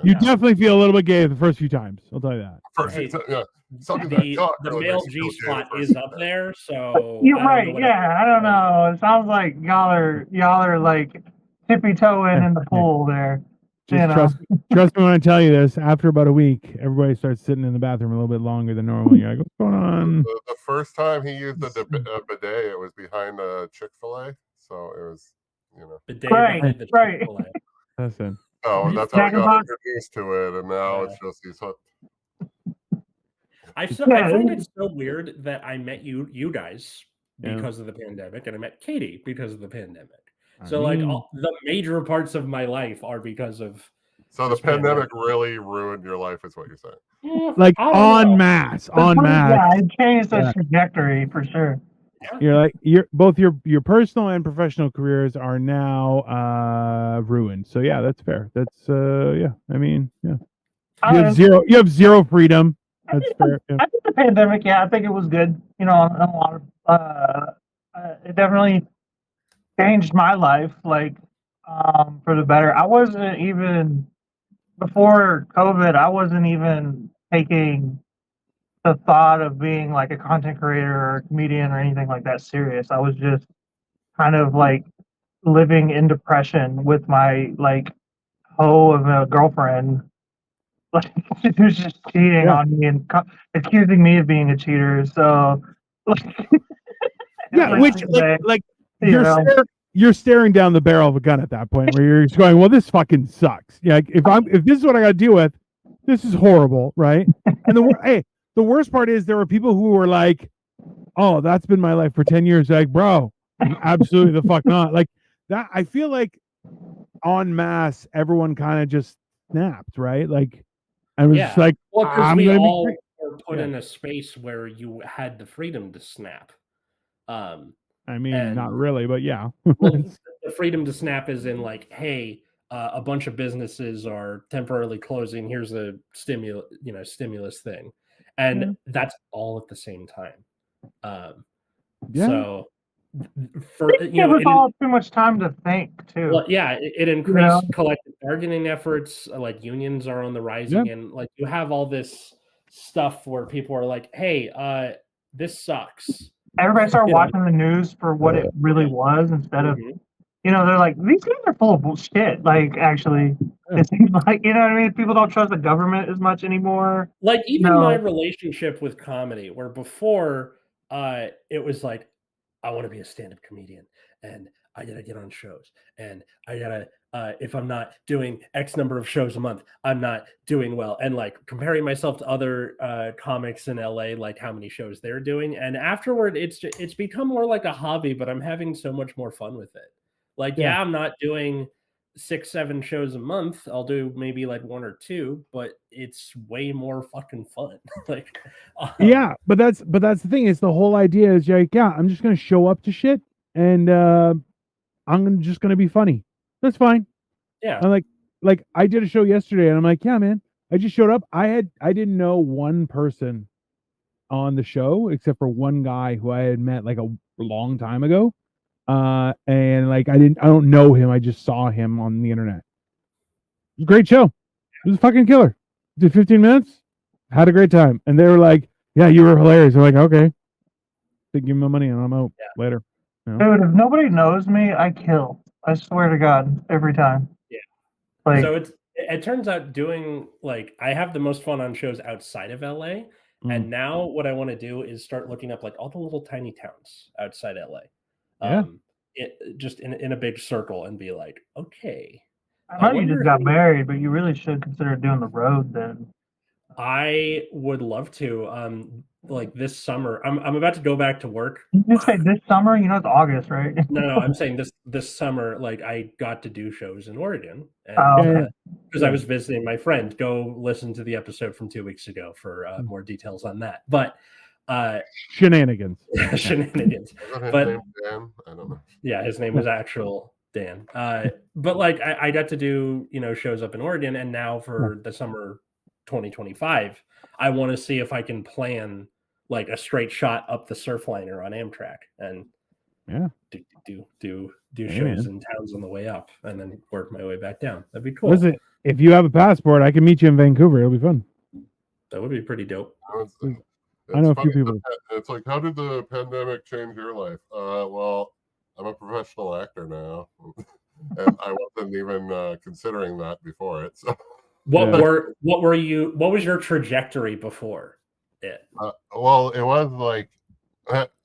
You
Yeah.
definitely feel a little bit gay the first few times. I'll tell you that.
First,
Hey,
yeah, something that
The
God
the
really
male
makes you
G
feel gay
spot
the first
is
time.
up there, so
You're
I don't know
right.
what
Yeah, I don't know. It sounds like y'all are like tippy toeing in the pool there.
Just
You know.
trust me when I tell you this. After about a week, everybody starts sitting in the bathroom a little bit longer than normal. You're like, what's going on?
The first time he used a bidet, it was behind a Chick-fil-A, so it was,
bidet
Right,
behind the
right.
Chick-fil-A.
Listen.
Oh, that's how
Jack
we
in the
got
Box.
introduced to it, and now it's just these hooked.
I
Yeah,
find
it
it so weird that I met you guys
Yeah.
because of the pandemic, and I met Katie because of the pandemic.
I
So like
mean-
all, the major parts of my life are because of
So the
This pandemic.
pandemic really ruined your life, is what you're saying.
Like
I don't know.
en masse.
Yeah, it changed the
Yeah.
trajectory for sure.
You're like both your personal and professional careers are now ruined. So yeah, that's fair. That's yeah. I mean, yeah. You have zero freedom. That's fair. Yeah.
I think the pandemic, I think it was good. You know, on a lot of it definitely changed my life, like for the better. I wasn't even before COVID. I wasn't even taking the thought of being like a content creator or a comedian or anything like that serious. I was just kind of like living in depression with my like hoe of a girlfriend. Like she was just cheating
Yeah.
on me and accusing me of being a cheater. So,
Yeah,
like,
which
today,
like
you
you're
know.
you're staring down the barrel of a gun at that point where you're just going, well, this fucking sucks. Yeah, like, if this is what I got to deal with, this is horrible, right? And the worst part is there were people who were like, oh, that's been my life for 10 years. Like, bro, absolutely the fuck not. Like that. I feel like en masse, everyone kind of just snapped, right? Like, and was just like,
well, because
I'm
we
gonna be
all
great.
were put
Yeah.
in a space where you had the freedom to snap.
I mean, not
and-
really, but yeah.
Well, the freedom to snap is in like, hey, a bunch of businesses are temporarily closing. Here's a stimulus thing, and that's all at the same time.
Yeah.
So, for
It was all too much time to think too.
well, yeah, it increased collective bargaining efforts. Like unions are on the rise again. Like you have all this stuff where people are like, "Hey, this sucks."
Everybody started watching the news for what it really was instead of, they're like, these guys are full of bullshit. Like, actually, it seems like, you know what I mean? People don't trust the government as much anymore.
Like even my relationship with comedy, where before it was like, I want to be a stand-up comedian and I gotta get on shows and I gotta if I'm not doing X number of shows a month, I'm not doing well. And like comparing myself to other comics in LA, like how many shows they're doing. And afterward, it's become more like a hobby, but I'm having so much more fun with it. Like, I'm not doing 6-7 shows a month. I'll do maybe like 1 or 2, but it's way more fucking fun. Like,
but that's the thing, is the whole idea is like, I'm just gonna show up to shit and I'm just gonna be funny. That's fine.
Yeah.
I'm like I did a show yesterday and I'm like, yeah, man, I just showed up. I didn't know one person on the show except for one guy who I had met like a long time ago. And like I don't know him. I just saw him on the internet. It was a great show. It was a fucking killer. Did 15 minutes, had a great time. And they were like, yeah, you were hilarious. I'm like, okay. They give me my money and I'm out later.
Dude, if nobody knows me, I kill. I swear to God, every time.
Yeah.
Like,
so it turns out doing like I have the most fun on shows outside of LA. And now what I want to do is start looking up like all the little tiny towns outside LA. Just in a big circle and be like, okay.
I know you just got married, but you really should consider doing the road then.
I would love to. Like this summer, I'm about to go back to work.
You say this summer? You know it's August, right?
No, I'm saying this summer. Like I got to do shows in Oregon, because I was visiting my friend. Go listen to the episode from 2 weeks ago for more details on that. But
shenanigans.
Shenanigans.
But name Dan? I don't know.
Yeah, his name was actual Dan. But like I got to do shows up in Oregon, and now for the summer 2025, I want to see if I can like a straight shot up the Surfliner on Amtrak and do shows in towns on the way up and then work my way back down. That'd be cool.
Listen, if you have a passport, I can meet you in Vancouver. It'll be fun.
That would be pretty dope.
I know a few people.
It's like, how did the pandemic change your life? Well, I'm a professional actor now, and I wasn't even considering that before it. So.
What was your trajectory before it?
Well, it was like,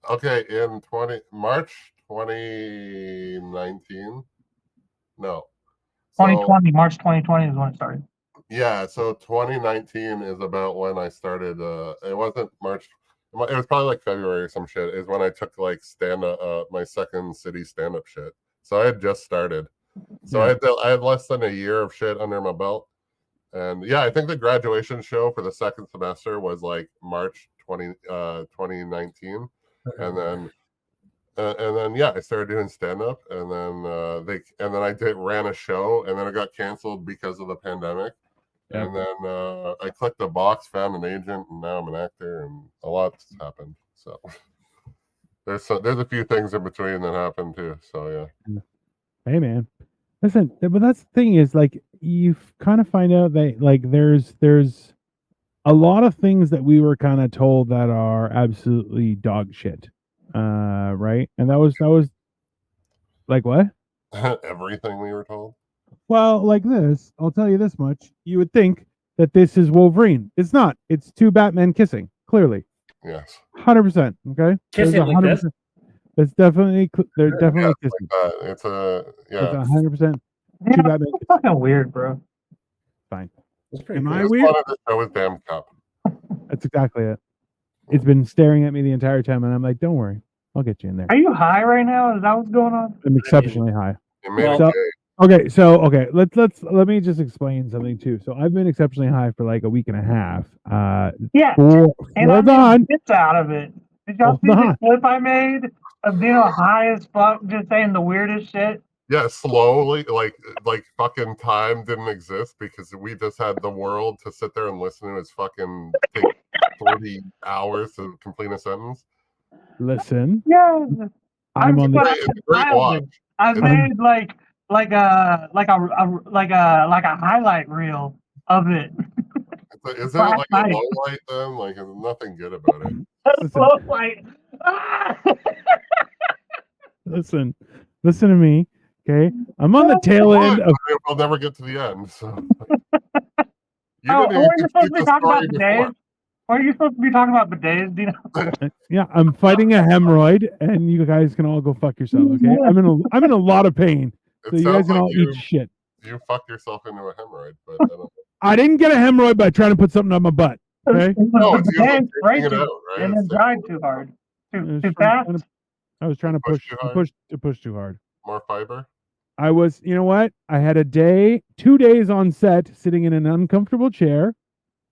okay, in March 2019. No.
2020, March 2020 is when it started.
Yeah, so 2019 is about when I started. It wasn't March. It was probably like February or some shit. Is when I took like my second city stand-up shit. So I had just started. So I had less than a year of shit under my belt. And I think the graduation show for the second semester was like March 2019, and then I started doing stand up, and then I ran a show, and then it got canceled because of the pandemic, and then I clicked the box, found an agent, and now I'm an actor, and a lot's happened. So there's a few things in between that happened too. So yeah.
Hey man. Listen, but that's the thing is like you kind of find out that like there's a lot of things that we were kind of told that are absolutely dog shit, right? And that was like what?
Everything we were told.
Well, like this, I'll tell you this much: you would think that this is Wolverine. It's not. It's two Batmen kissing. Clearly.
Yes.
100%. Okay.
Kissing like this.
It's definitely they're definitely kissing.
It's
100%.
Yeah, it's fucking weird, bro.
Fine.
Am
I weird?
That was damn cup.
That's exactly it. It's been staring at me the entire time, and I'm like, "Don't worry, I'll get you in there."
Are you high right now? Is that what's going on?
I'm exceptionally high.
Well,
Let me just explain something too. So I've been exceptionally high for like a week and a half.
Yeah, and I
Hold
made
on.
bits out of it. Did y'all see the clip I made of Dino high as fuck, just saying the weirdest shit?
Yeah, slowly, like fucking time didn't exist because we just had the world to sit there and listen to his fucking take 40 hours to complete a sentence.
Listen,
Yeah,
I'm on the.
It's a great watch.
I made like a highlight reel of it.
Isn't it like a low light then? Like there's nothing good about it.
Low light. Ah!
Listen to me. Okay, I'm on the tail end of.
I'll never get to the end. So.
Weren't you supposed to be talking about bidets? Weren't you supposed to be talking about bidets, Dino?
Yeah, I'm fighting a hemorrhoid, and you guys can all go fuck yourself. Okay, I'm in a lot of pain, so you guys can all eat shit.
You fucked yourself into a hemorrhoid, but
I didn't get a hemorrhoid by trying to put something on my butt. Okay,
no, it's usually taking it out, right?
And then dried too hard, too fast.
I was trying to push too hard.
More fiber.
I was, you know what? I had 2 days on set, sitting in an uncomfortable chair.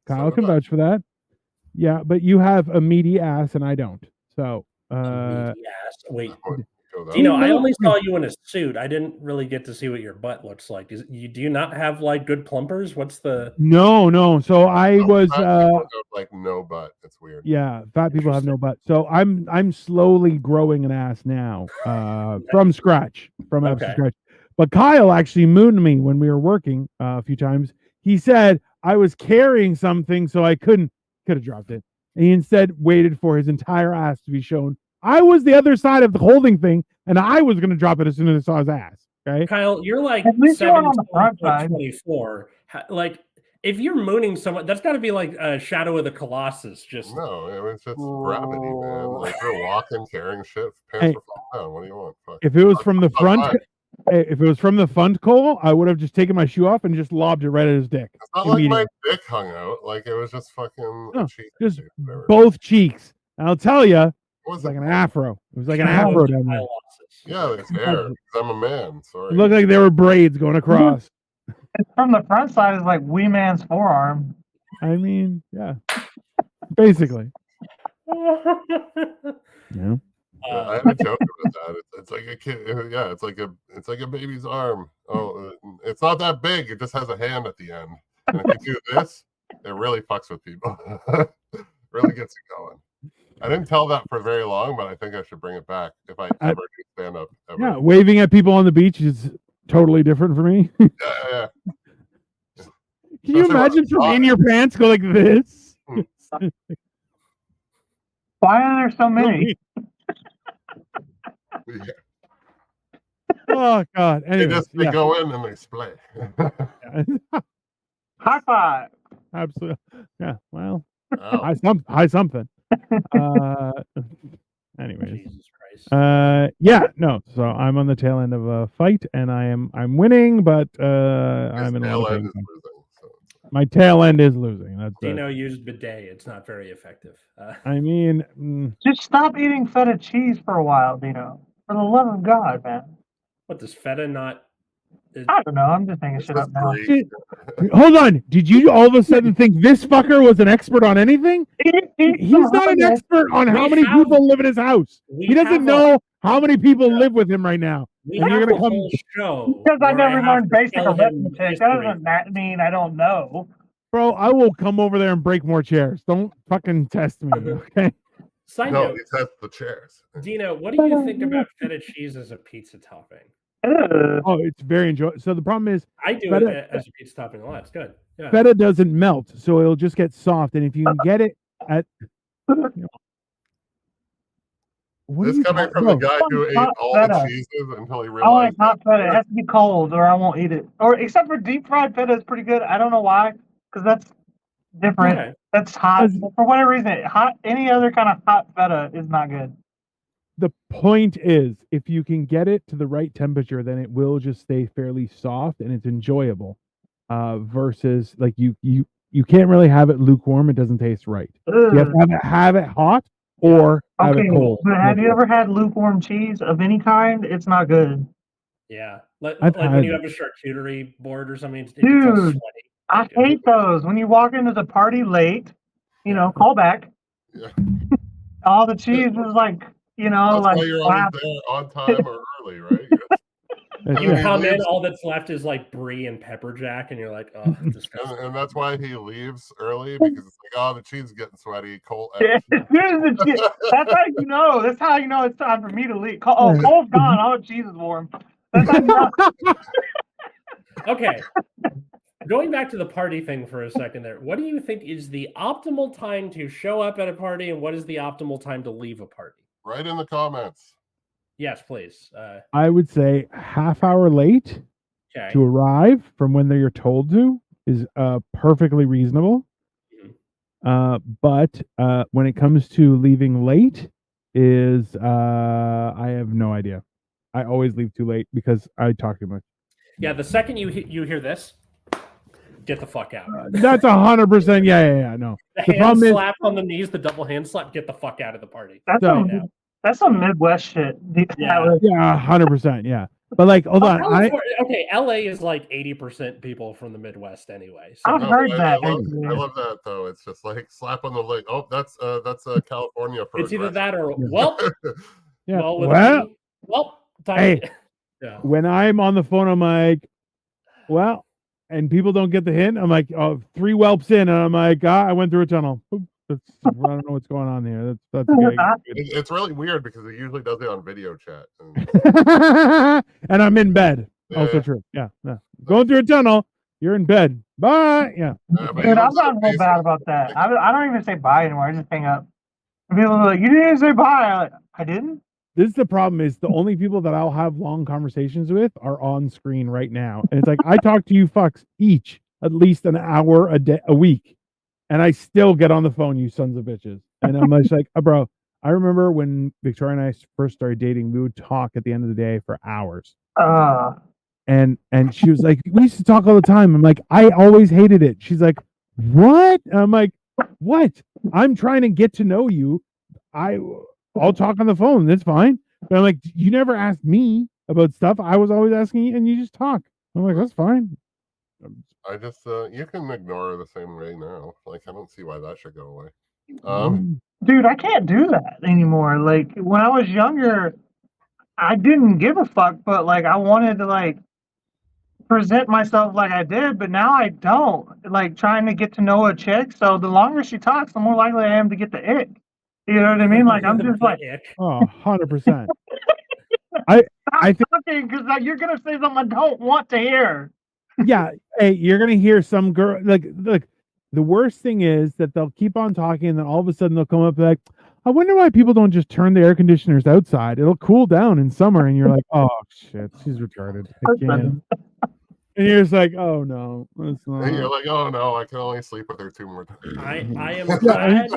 Kyle can vouch for that. Yeah, but you have a meaty ass and I don't. So,
meaty ass. Wait, Dino, I only saw you in a suit. I didn't really get to see what your butt looks like. Do you not have like good plumpers? What's the?
No. So I was
like no butt. It's weird.
Yeah, fat people have no butt. So I'm slowly growing an ass now, from scratch, from absolute scratch. But Kyle actually mooned me when we were working a few times. He said I was carrying something, so I could have dropped it. And he instead waited for his entire ass to be shown. I was the other side of the holding thing, and I was going to drop it as soon as I saw his ass. Okay,
Kyle, you're like 24. Like, if you're mooning someone, that's got to be like a Shadow of the Colossus. Just
no, it was just gravity, man. Like you're walking, carrying shit, pants are falling down. What do you want? Fuck.
If it was from the front. If it was from the front, Cole, I would have just taken my shoe off and just lobbed it right at his dick.
It's not like my dick hung out. Like it was just fucking
just both cheeks. And I'll tell you, it was like an afro. It was like an afro down there.
Yeah, it's hair. I'm a man. Sorry.
It looked like there were braids going across.
From the front side is like Wee Man's forearm.
I mean, yeah, basically. Yeah.
I have a joke about that. It's like a kid. Yeah, it's like a baby's arm. Oh, it's not that big. It just has a hand at the end. And if you do this, it really fucks with people. Really gets it going. I didn't tell that for very long, but I think I should bring it back if I ever do stand up. Ever.
Yeah, waving at people on the beach is totally different for me.
Yeah.
Can you imagine from in your pants go like this?
Why are there so many?
Yeah.
Oh God! Anyways,
they go in and they splay.
High five!
Absolutely. Yeah. Well, high something. Anyways.
Jesus Christ.
Yeah. No. So I'm on the tail end of a fight, and I'm winning, but I'm in a lot of pain. My tail end is losing. That's
Dino used bidet. It's not very effective.
I mean,
just stop eating feta cheese for a while, Dino. For the love of God, man.
What does feta not?
I don't know. I'm just thinking shit up now.
Hold on. Did you all of a sudden think this fucker was an expert on anything? He's not an expert on how many people live in his house. He doesn't know how many people live with him right now.
And you're gonna come show
because I never learned basic arithmetic. That doesn't mean I don't know.
Bro, I will come over there and break more chairs. Don't fucking test me, okay?
No, he tests the chairs.
Dino, what do you think about feta cheese as a pizza topping?
Oh, it's very enjoyable. So the problem is,
I do it as a pizza topping a lot. It's good. Yeah.
Feta doesn't melt, so it'll just get soft. And if you can get it at,
this coming from the guy who ate all the cheeses until he realized.
I like hot feta. It has to be cold, or I won't eat it. Or except for deep fried feta is pretty good. I don't know why, because that's different. Okay. That's hot. For whatever reason, any other kind of hot feta is not good.
The point is, if you can get it to the right temperature, then it will just stay fairly soft and it's enjoyable. Versus like you can't really have it lukewarm; it doesn't taste right. You have to have it hot or have it cold.
But have you ever had lukewarm cheese of any kind? It's not good.
Yeah, like
I've
when
had-
you have a charcuterie board or something, it gets all
Dude,
sweaty.
I hate those. When you walk into the party late, you know, call back.
Yeah.
All the cheese is like, you know,
That's
like
why you're always there on time or early, right? And
You
then he
come in,
leaves,
all that's left is like brie and pepper jack, and you're like, oh, disgusting.
and that's why he leaves early, because it's like, oh, the cheese is getting sweaty. Colt.
that's how you know. That's how you know it's time for me to leave. Cole's gone. All the cheese is warm. That's how you know.
Okay. Going back to the party thing for a second there, what do you think is the optimal time to show up at a party, and what is the optimal time to leave a party?
Right in the comments.
Yes, please.
I would say half hour late
Okay.
to arrive from when you're told to is perfectly reasonable. But when it comes to leaving late, is I have no idea. I always leave too late because I talk too much.
Yeah, the second you hear this, get the fuck out.
That's 100%. Yeah. No.
The
The
hand
problem is-
slap on the knees, the double hand slap, get the fuck out of the party.
That's some Midwest shit.
Yeah.
Yeah, 100%. Yeah. But like, hold on.
Okay, LA is like 80% people from the Midwest anyway. So
I've heard that.
I love that though. It's just like slap on the leg. Oh, that's a California.
it's either
progress.
that or well,
Yeah.
well, time.
Hey.
Yeah.
When I'm on the phone, I'm like, well, and people don't get the hint. I'm like, oh, 3 whelps in, and I'm like, I went through a tunnel. Oop, I don't know what's going on here. That's okay.
It's really weird because it usually does it on video chat.
And I'm in bed.
Yeah.
Also true. Yeah. Going through a tunnel. You're in bed. Bye. Yeah.
Dude, I'm not real bad about that. I don't even say bye anymore. I just hang up. And people are like, you didn't even say bye. I'm like, I didn't?
This is the problem is the only people that I'll have long conversations with are on screen right now. And it's like, I talk to you fucks each at least an hour a week. And I still get on the phone, you sons of bitches. And I'm just like, bro, I remember when Victoria and I first started dating, we would talk at the end of the day for hours. And she was like, we used to talk all the time. I'm like, I always hated it. She's like, what? And I'm like, what? I'm trying to get to know you. I'll talk on the phone. That's fine. But I'm like, you never asked me about stuff. I was always asking you, and you just talk. I'm like, that's fine.
I just you can ignore her the same way now. Like, I don't see why that should go away.
Dude, I can't do that anymore. Like when I was younger, I didn't give a fuck, but like I wanted to like present myself like I did, but now I don't. Like trying to get to know a chick, so the longer she talks, the more likely I am to get the ick. You know what I mean? Like I'm just like,
oh, 100%.
I think because you're gonna say something I don't want to hear.
Yeah, hey, you're gonna hear some girl like the worst thing is that they'll keep on talking, and then all of a sudden they'll come up like, I wonder why people don't just turn the air conditioners outside. It'll cool down in summer, and you're like, oh shit, she's retarded. I can't. And you're just like, oh no, that's not.
And you're like, oh no, I can only sleep with her 2 more times.
I am glad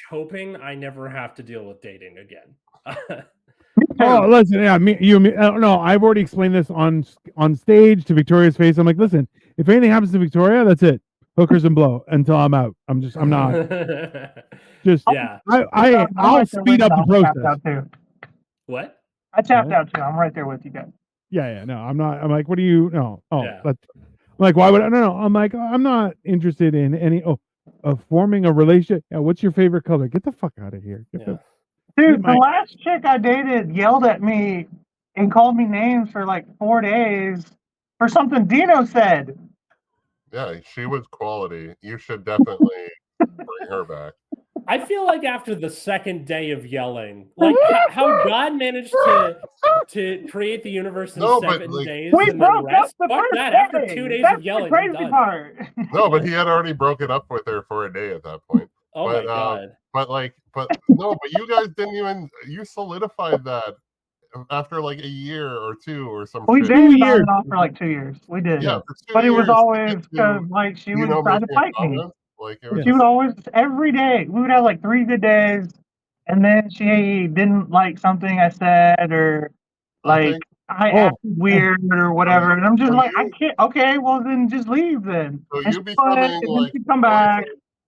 / hoping I never have to deal with dating again.
Oh, listen, yeah, no, I've already explained this on stage to Victoria's face. I'm like, listen, if anything happens to Victoria, that's it. Hookers and blow until I'm out. I'm not. Just
yeah.
I'll speed up the process.
What?
I tapped out too. I'm right there with you guys.
Yeah, no, I'm not. I'm like, what do you? No,
Yeah.
I'm like, why would I? No, I'm like, I'm not interested in any forming a relationship. Yeah, what's your favorite color? Get the fuck out of here.
Dude, the last chick I dated yelled at me and called me names for like 4 days for something Dino said.
Yeah, she was quality. You should definitely bring her back.
I feel like after the second day of yelling, like how God managed to create the universe in 7 days and then rest. Fuck that. After 2 days of yelling,
That's the crazy part.
No, but he had already broken up with her for a day at that point.
Oh my God.
But you guys didn't even, you solidified that after like a year or 2 or something.
We dated on and off for like 2 years. We did.
Yeah, for 2
but
years.
It was always because like she would try to fight me.
Like
she would always, every day, we would have like 3 good days, and then she didn't like something I said, or like I acted weird or whatever, and I'm just like, I can't. Okay, well then just leave then.
So you becoming like
come back.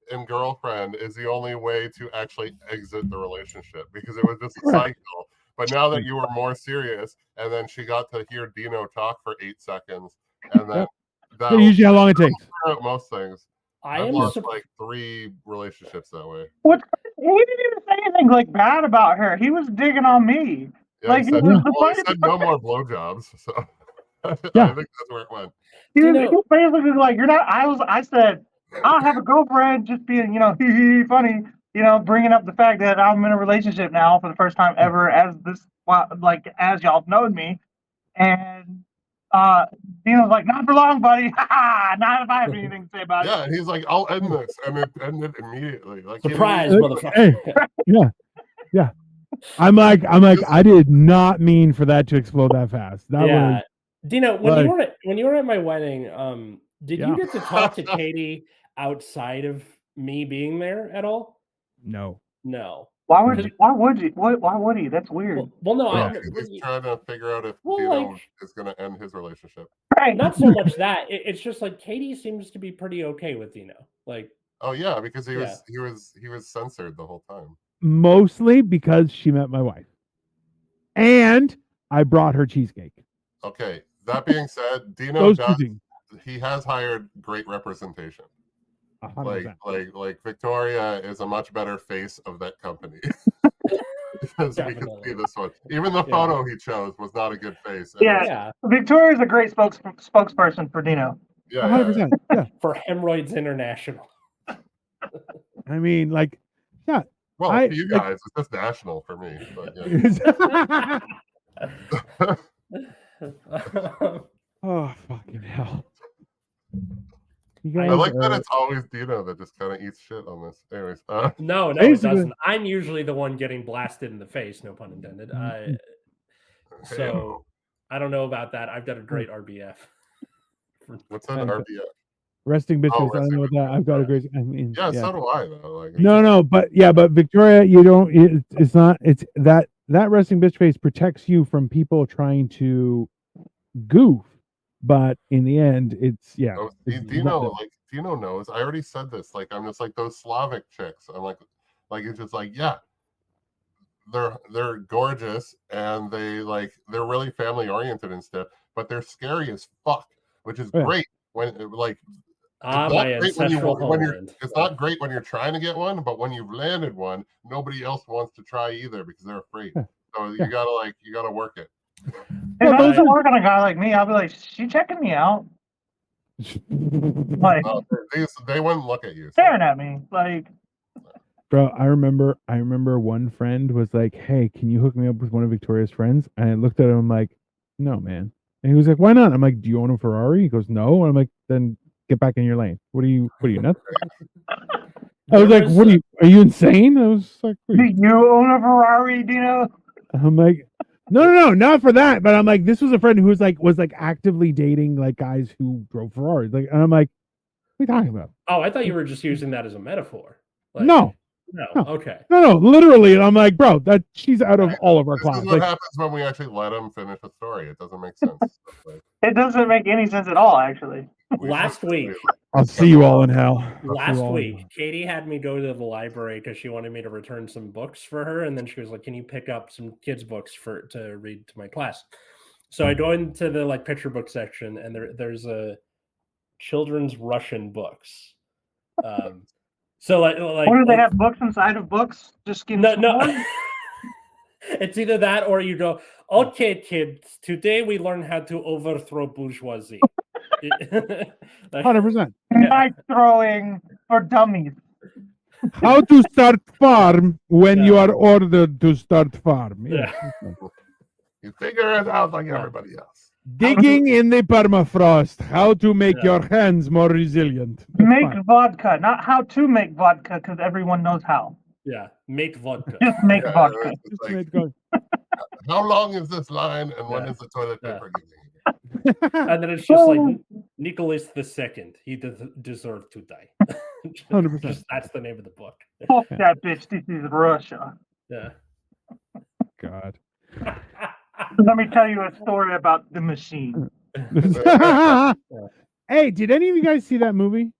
And girlfriend is the only way to actually exit the relationship, because it was just a cycle. But now that you were more serious, and then she got to hear Dino talk for 8 seconds, and then
That's usually how long it takes.
most things.
I
I've
am
lost like 3 relationships that way.
What? He didn't even say anything like bad about her. He was digging on me.
Yeah,
Like,
he said,
it was the
well, he
funny
said no more blowjobs. So I
Yeah.
think that's where it went.
He was
Dino-
basically like, "You're not." I said, "I don't have a girlfriend." Just being, funny. Bringing up the fact that I'm in a relationship now for the first time ever, as y'all have known me, and Dino's like, "Not for long, buddy. Not if I have anything to say about it."
Yeah, and he's like, I'll end this, and it ended immediately. Like,
Surprise,
he didn't
motherfucker.
Hey, yeah. I'm like, I did not mean for that to explode that fast. That
Yeah.
was
Dino,
like-
when you were at my wedding, did
Yeah.
you get to talk to Katie outside of me being there at all?
no.
No.
Why would you? Why would he? That's weird.
Well, no,
Yeah.
he's trying to figure out if
Well,
Dino
like-
is going to end his relationship.
Right.
not so much that. It's just like Katie seems to be pretty okay with Dino. Like,
Oh yeah, because he
Yeah.
was censored the whole time.
Mostly because she met my wife. And I brought her cheesecake.
Okay, that being said, Dino
Those two
does.
things.
He has hired great representation.
100%.
Like Victoria is a much better face of that company. Because we can see this one. Even the photo he chose was not a good face.
Yeah.
yeah,
Victoria's a great spokesperson for Dino.
Yeah,
100%. Yeah.
for Hemorrhoids International.
I mean, like, yeah.
Well,
I-
for you
like-
guys, it's just national for me. But yeah.
Oh, fucking hell. You
I
guys
like that
are-
it's always Dino that just kind of eats shit on this. Anyways,
No, it
Basically-
doesn't. I'm usually the one getting blasted in the face, no pun intended. So I don't know about that. I've got a great RBF.
what's an RBF?
resting bitch
Oh,
face. I don't know what that. I've got a great. I mean,
Yeah, so do I though. Like,
No, but Victoria, you don't. It's not. It's that resting bitch face protects you from people trying to goof, but in the end, it's
Oh,
it's
Dino,
not-
like Dino knows. I already said this. Like, I'm just like those Slavic chicks. I'm like it's just like, yeah, they're gorgeous and they're really family oriented and stuff, but they're scary as fuck, which is
Yeah.
great when like.
Ah,
It's
my
not great
ancestral
when you're,
homeland.
it's not great when you're trying to get one, but when you've landed one, nobody else wants to try either because they're afraid.
Yeah.
So
Yeah.
you gotta work it.
If
Well,
I
those
was working on a guy like me, I'd be like, "She checking me out, like
They wouldn't look at you. So.
staring at me, like."
Bro, I remember one friend was like, "Hey, can you hook me up with one of Victoria's friends?" And I looked at him like, "No, man." And he was like, "Why not?" I'm like, "Do you own a Ferrari?" He goes, "No." And I'm like, "Then get back in your lane. What are you nuts?" I was like, "What are you insane?" I was like, "What
Do
are you-"
you own a Ferrari, Dino?
I'm like, no, not for that. But I'm like, this was a friend who was like actively dating like guys who drove Ferraris. Like, and I'm like, what are you talking about?
Oh, I thought you were just using that as a metaphor. Like,
No.
No.
No.
Okay.
No, literally. And I'm like, bro, that she's out of all of our
This
class.
is what
Like,
happens when we actually let him finish the story. It doesn't make sense. Like,
It doesn't make any sense at all, actually.
Last week,
I'll see you all in hell. I'll see you
last
all in
week,
hell.
Katie had me go to the library because she wanted me to return some books for her, and then she was like, "Can you pick up some kids' books to read to my class?" So I go into the picture book section, and there's a children's Russian books. So like
What do they have books inside of books? Just give
No,
some
no.
more?
It's either that or you go, "Okay, kids, today we learn how to overthrow bourgeoisie."
100%.
Knife throwing for dummies.
How to start farm when you
Yeah.
are ordered to start farm. Yeah.
you figure it out like everybody else.
Digging in the permafrost. How to make
Yeah.
your hands more resilient. That's
Make
fine.
vodka, not how to make vodka, because everyone knows how.
Yeah, make vodka.
Just make
Yeah,
vodka.
it's
Just
like,
make go-
how long is this line, and when
Yeah.
is the toilet
Yeah.
paper getting?
And then it's just like Nicholas II. He deserved to die.
100%.
Just, that's the name of the book.
Fuck that bitch. This is Russia.
Yeah.
God.
Let me tell you a story about the machine.
Hey, did any of you guys see that movie?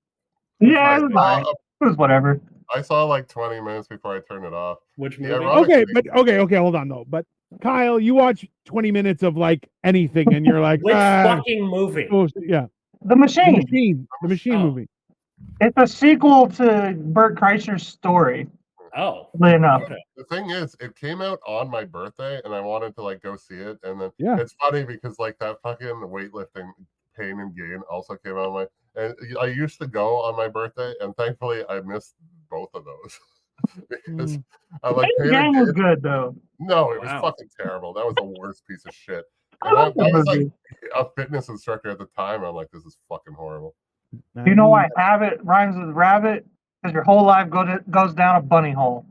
Yeah, it was, fine. It was whatever.
I saw like 20 minutes before I turned it off.
Which
The
movie?
ironic
Okay,
thing-
but okay, hold on though. But Kyle, you watch 20 minutes of like anything, and you're like,
Which fucking movie?
oh, yeah,
The Machine.
the machine
Oh.
movie.
It's a sequel to Bert Kreischer's story.
Oh,
Oddly enough.
okay.
The thing is, it came out on my birthday, and I wanted to like go see it. And then
Yeah.
it's funny because like that fucking weightlifting Pain and Gain also came out on my. And I used to go on my birthday, and thankfully I missed both of those because I like
The
Pain and
game was
Gain.
good though.
No, it was
Wow.
fucking terrible. That was the worst piece of shit.
I
And I
love that
was like
movie.
a fitness instructor at the time. I'm like, this is fucking horrible.
Do you know why habit rhymes with rabbit? Because your whole life goes down a bunny hole.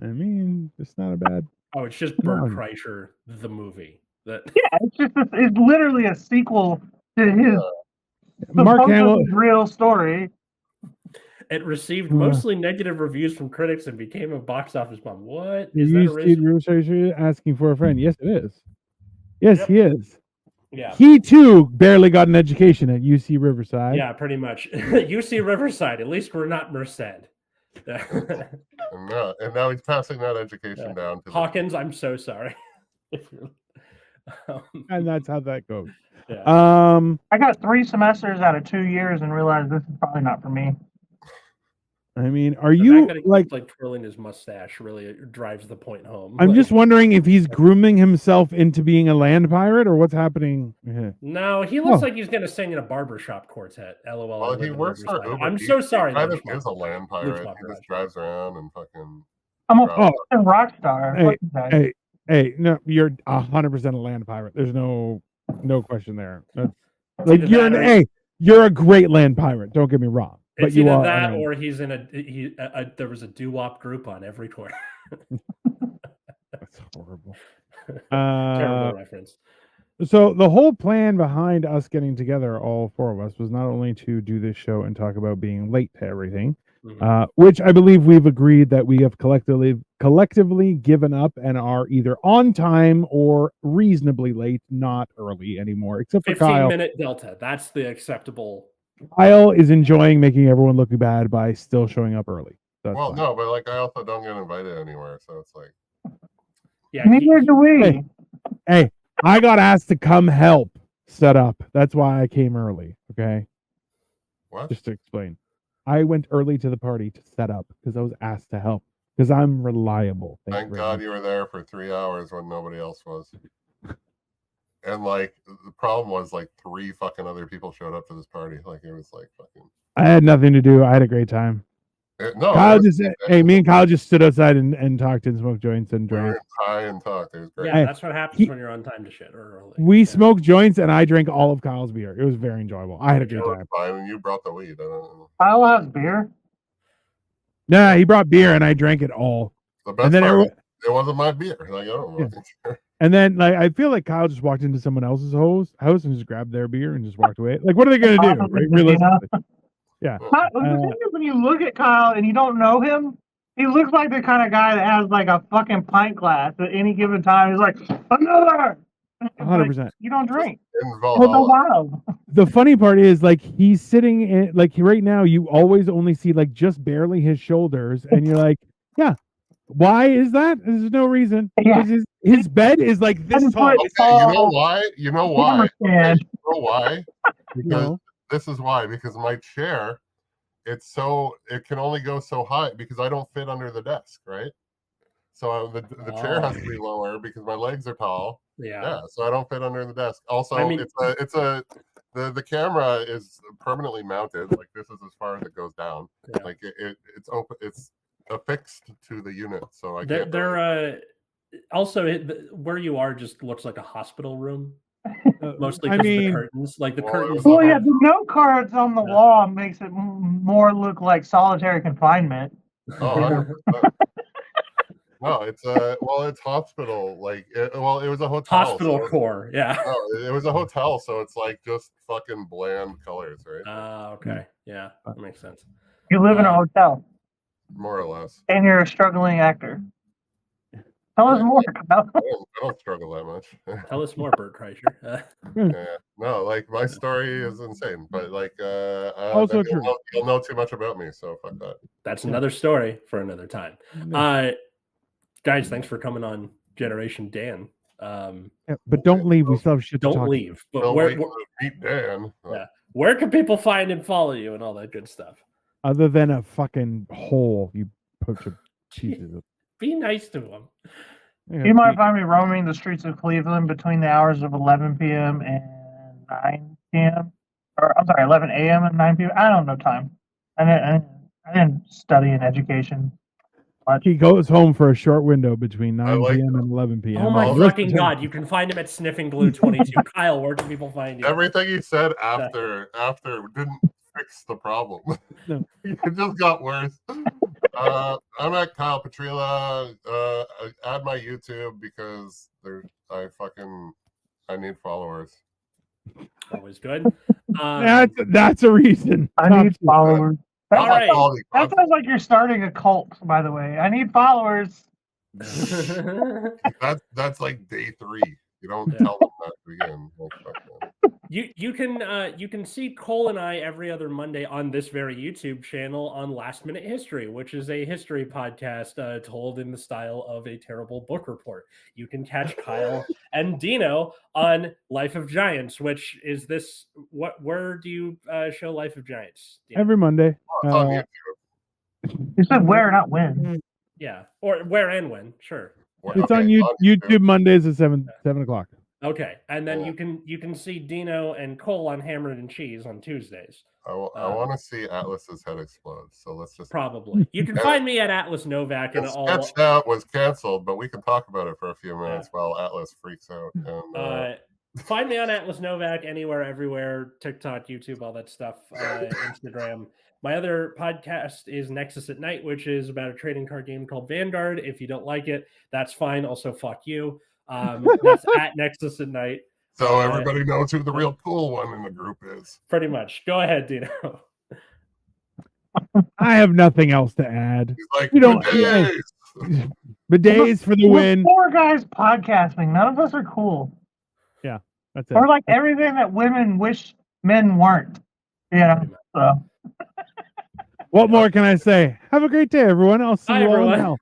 I mean, it's not a bad.
Oh, it's just Bert
No.
Kreischer, the movie. That
Yeah, it's literally a sequel to his
Mark
supposedly
Hamill.
real story.
it received
Uh.
mostly negative reviews from critics and became a box office bomb. What
Is
is that?
you see Researcher asking for a friend? Yes, it is. Yes,
Yep.
he is.
Yeah,
He too barely got an education at UC Riverside.
yeah, pretty much. UC Riverside. At least we're not Merced.
And now he's passing that education down to
Hawkins, I'm so sorry.
And that's how that goes.
Yeah.
I got 3 semesters out of 2 years and realized this is probably not for me.
I mean, are
The
you
fact that he
like?
keeps, twirling his mustache really drives the point home.
I'm
Like,
just wondering if he's grooming himself into being a land pirate or what's happening. here.
No, he looks
Oh.
like he's gonna sing in a barbershop quartet. LOL. I
Well,
live
he
in
works for
Riverside.
Uber.
I'm
He-
so sorry.
He kind
Lynch
of is a
Mob.
land pirate.
Mob
He just
Garage.
drives around and fucking.
I'm a
Right.
fucking rock star.
Hey,
Fuck you guys.
Hey, no, you're 100% a land pirate. There's no question there. That's,
It's
like
either
you're
that
an
or-
hey, you're a great land pirate. Don't get me wrong, but
It's
you
either
are.
that or he's in there was a doo-wop group on every corner.
That's horrible.
Terrible reference.
So the whole plan behind us getting together, all 4 of us, was not only to do this show and talk about being late to everything,
Mhm.
which I believe we've agreed that we have collectively given up and are either on time or reasonably late, not early anymore, except for Kyle.
15-minute delta. That's the acceptable.
Kyle is enjoying making everyone look bad by still showing up early. That's
Well,
fine.
no, but like I also don't get invited anywhere, so it's like.
Yeah,
Neither do we.
Hey, I got asked to come help set up. That's why I came early. Okay,
What?
just to explain, I went early to the party to set up because I was asked to help because I'm reliable.
Thank
you very
God
much.
you were there for 3 hours when nobody else was. And like the problem was like 3 fucking other people showed up to this party. Like it was like fucking.
I had nothing to do. I had a great time.
No,
Kyle
it was-
just hey, me and Kyle just stood outside and talked and smoked joints and
we were
drank.
in high and talked. It was great.
Yeah,
Hey,
that's what happens
he-
when you're on time to shit or early.
We
Yeah.
smoked joints and I drank all of Kyle's beer. It was very enjoyable. I had a
You
great
were
time.
fine, and you brought the weed. I don't know.
Kyle has beer.
Nah, he brought beer and I drank it all.
The best
And then
part,
everyone-
it wasn't my beer. Like I don't
Yeah.
fucking care.
And then like I feel like Kyle just walked into someone else's house and just grabbed their beer and just walked away. Like what are they gonna do? Right? Realistically.
The thing is, when you look at Kyle and you don't know him, he looks like the kind of guy that has like a fucking pint glass at any given time. He's like, another. It's like,
100%.
you don't drink.
In
Hold the
Valhalla.
bottle.
The funny part is like he's sitting in like right now you always only see like just barely his shoulders and you're like, yeah. Why is that? There's no reason.
Yeah.
'Cause his bed is like this
Doesn't
tall.
put-
Okay, you know why? You know why?
Understand.
You know why?
You
Because
know?
this is why. Because my chair, it can only go so high because I don't fit under the desk, right? So the chair has to be lower because my legs are tall.
Yeah.
Yeah, so I don't fit under the desk. Also,
I mean-
the camera is permanently mounted. Like this is as far as it goes down.
Yeah.
Like it's open. It's affixed to the unit, so I
They're,
can't.
they're also where you are just looks like a hospital room, mostly
I
because of the
mean,
curtains. Like the
Well,
curtains.
Well, yeah,
have-
the note cards on the wall makes it more look like solitary confinement.
Oh, 100%. No, it's hospital. Like, it was a hotel.
hospital
so-
core. Yeah.
No, it was a hotel, so it's like just fucking bland colors, right?
Okay. Yeah, that makes sense.
You live in a hotel
More or less.
and you're a struggling actor. Tell us more. Kyle.
I don't struggle that much.
Tell us more, Bert Kreischer.
Yeah, no, like my story is insane, but like,
Also
then
true.
you'll know too much about me, so fuck that.
That's another story for another time. Guys, thanks for coming on Generation Dan.
Yeah, but don't leave. We still have shit to
Don't
talk
leave. But
Don't
where,
wait to meet Dan.
yeah. Where can people find and follow you and all that good stuff?
other than a fucking hole, you bunch of pieces of.
Be nice to them.
Yeah,
You might find me roaming the streets of Cleveland between the hours of 11 p.m. and 9 p.m. Or I'm sorry, 11 a.m. and 9 p.m. I don't know time. I didn't study in education much.
He goes home for a short window between 9
like
p.m. and 11 p.m.
Oh my
Well,
fucking god! You can find him at Sniffing Glue 22. Kyle, where can people find you?
Everything he said after didn't fix the problem.
No.
It just got worse. I'm at Kyle Petryla. Add my YouTube because I need followers.
Always good.
That's a reason.
I need followers.
All right.
That sounds like you're starting a cult, by the way. I need followers.
That's like day 3. You don't tell them that to begin. Like, fuck that.
You can see Cole and I every other Monday on this very YouTube channel on Last Minute History, which is a history podcast told in the style of a terrible book report. You can catch Kyle and Dino on Life of Giants, which is this. Where do you show Life of Giants? Dino?
Every Monday.
It's on YouTube.
You said where, not when.
Yeah, or where and when? Sure.
Well,
It's
okay,
on YouTube Mondays at 7 o'clock.
Okay, and then you can see Dino and Cole on Hammered and Cheese on Tuesdays.
I want to see Atlas's head explode. So let's just
Probably. You can find me at Atlas Novak and all.
Sketched Out was canceled, but we can talk about it for a few minutes while Atlas freaks out. And
find me on Atlas Novak anywhere, everywhere, TikTok, YouTube, all that stuff, Instagram. My other podcast is Nexus at Night, which is about a trading card game called Vanguard. If you don't like it, that's fine. Also, fuck you. That's at Nexus at Night.
so everybody knows who the real cool one in the group is.
Pretty much. Go ahead, Dino.
I have nothing else to add.
He's like,
You don't-
"Bidets!"
Bidets for the
We're
win.
4 guys podcasting. None of us are cool.
That's it.
We're like everything that women wish men weren't. Yeah. So.
What more can I say? Have a great day, everyone. I'll see
Bye,
you all in
everyone.
hell.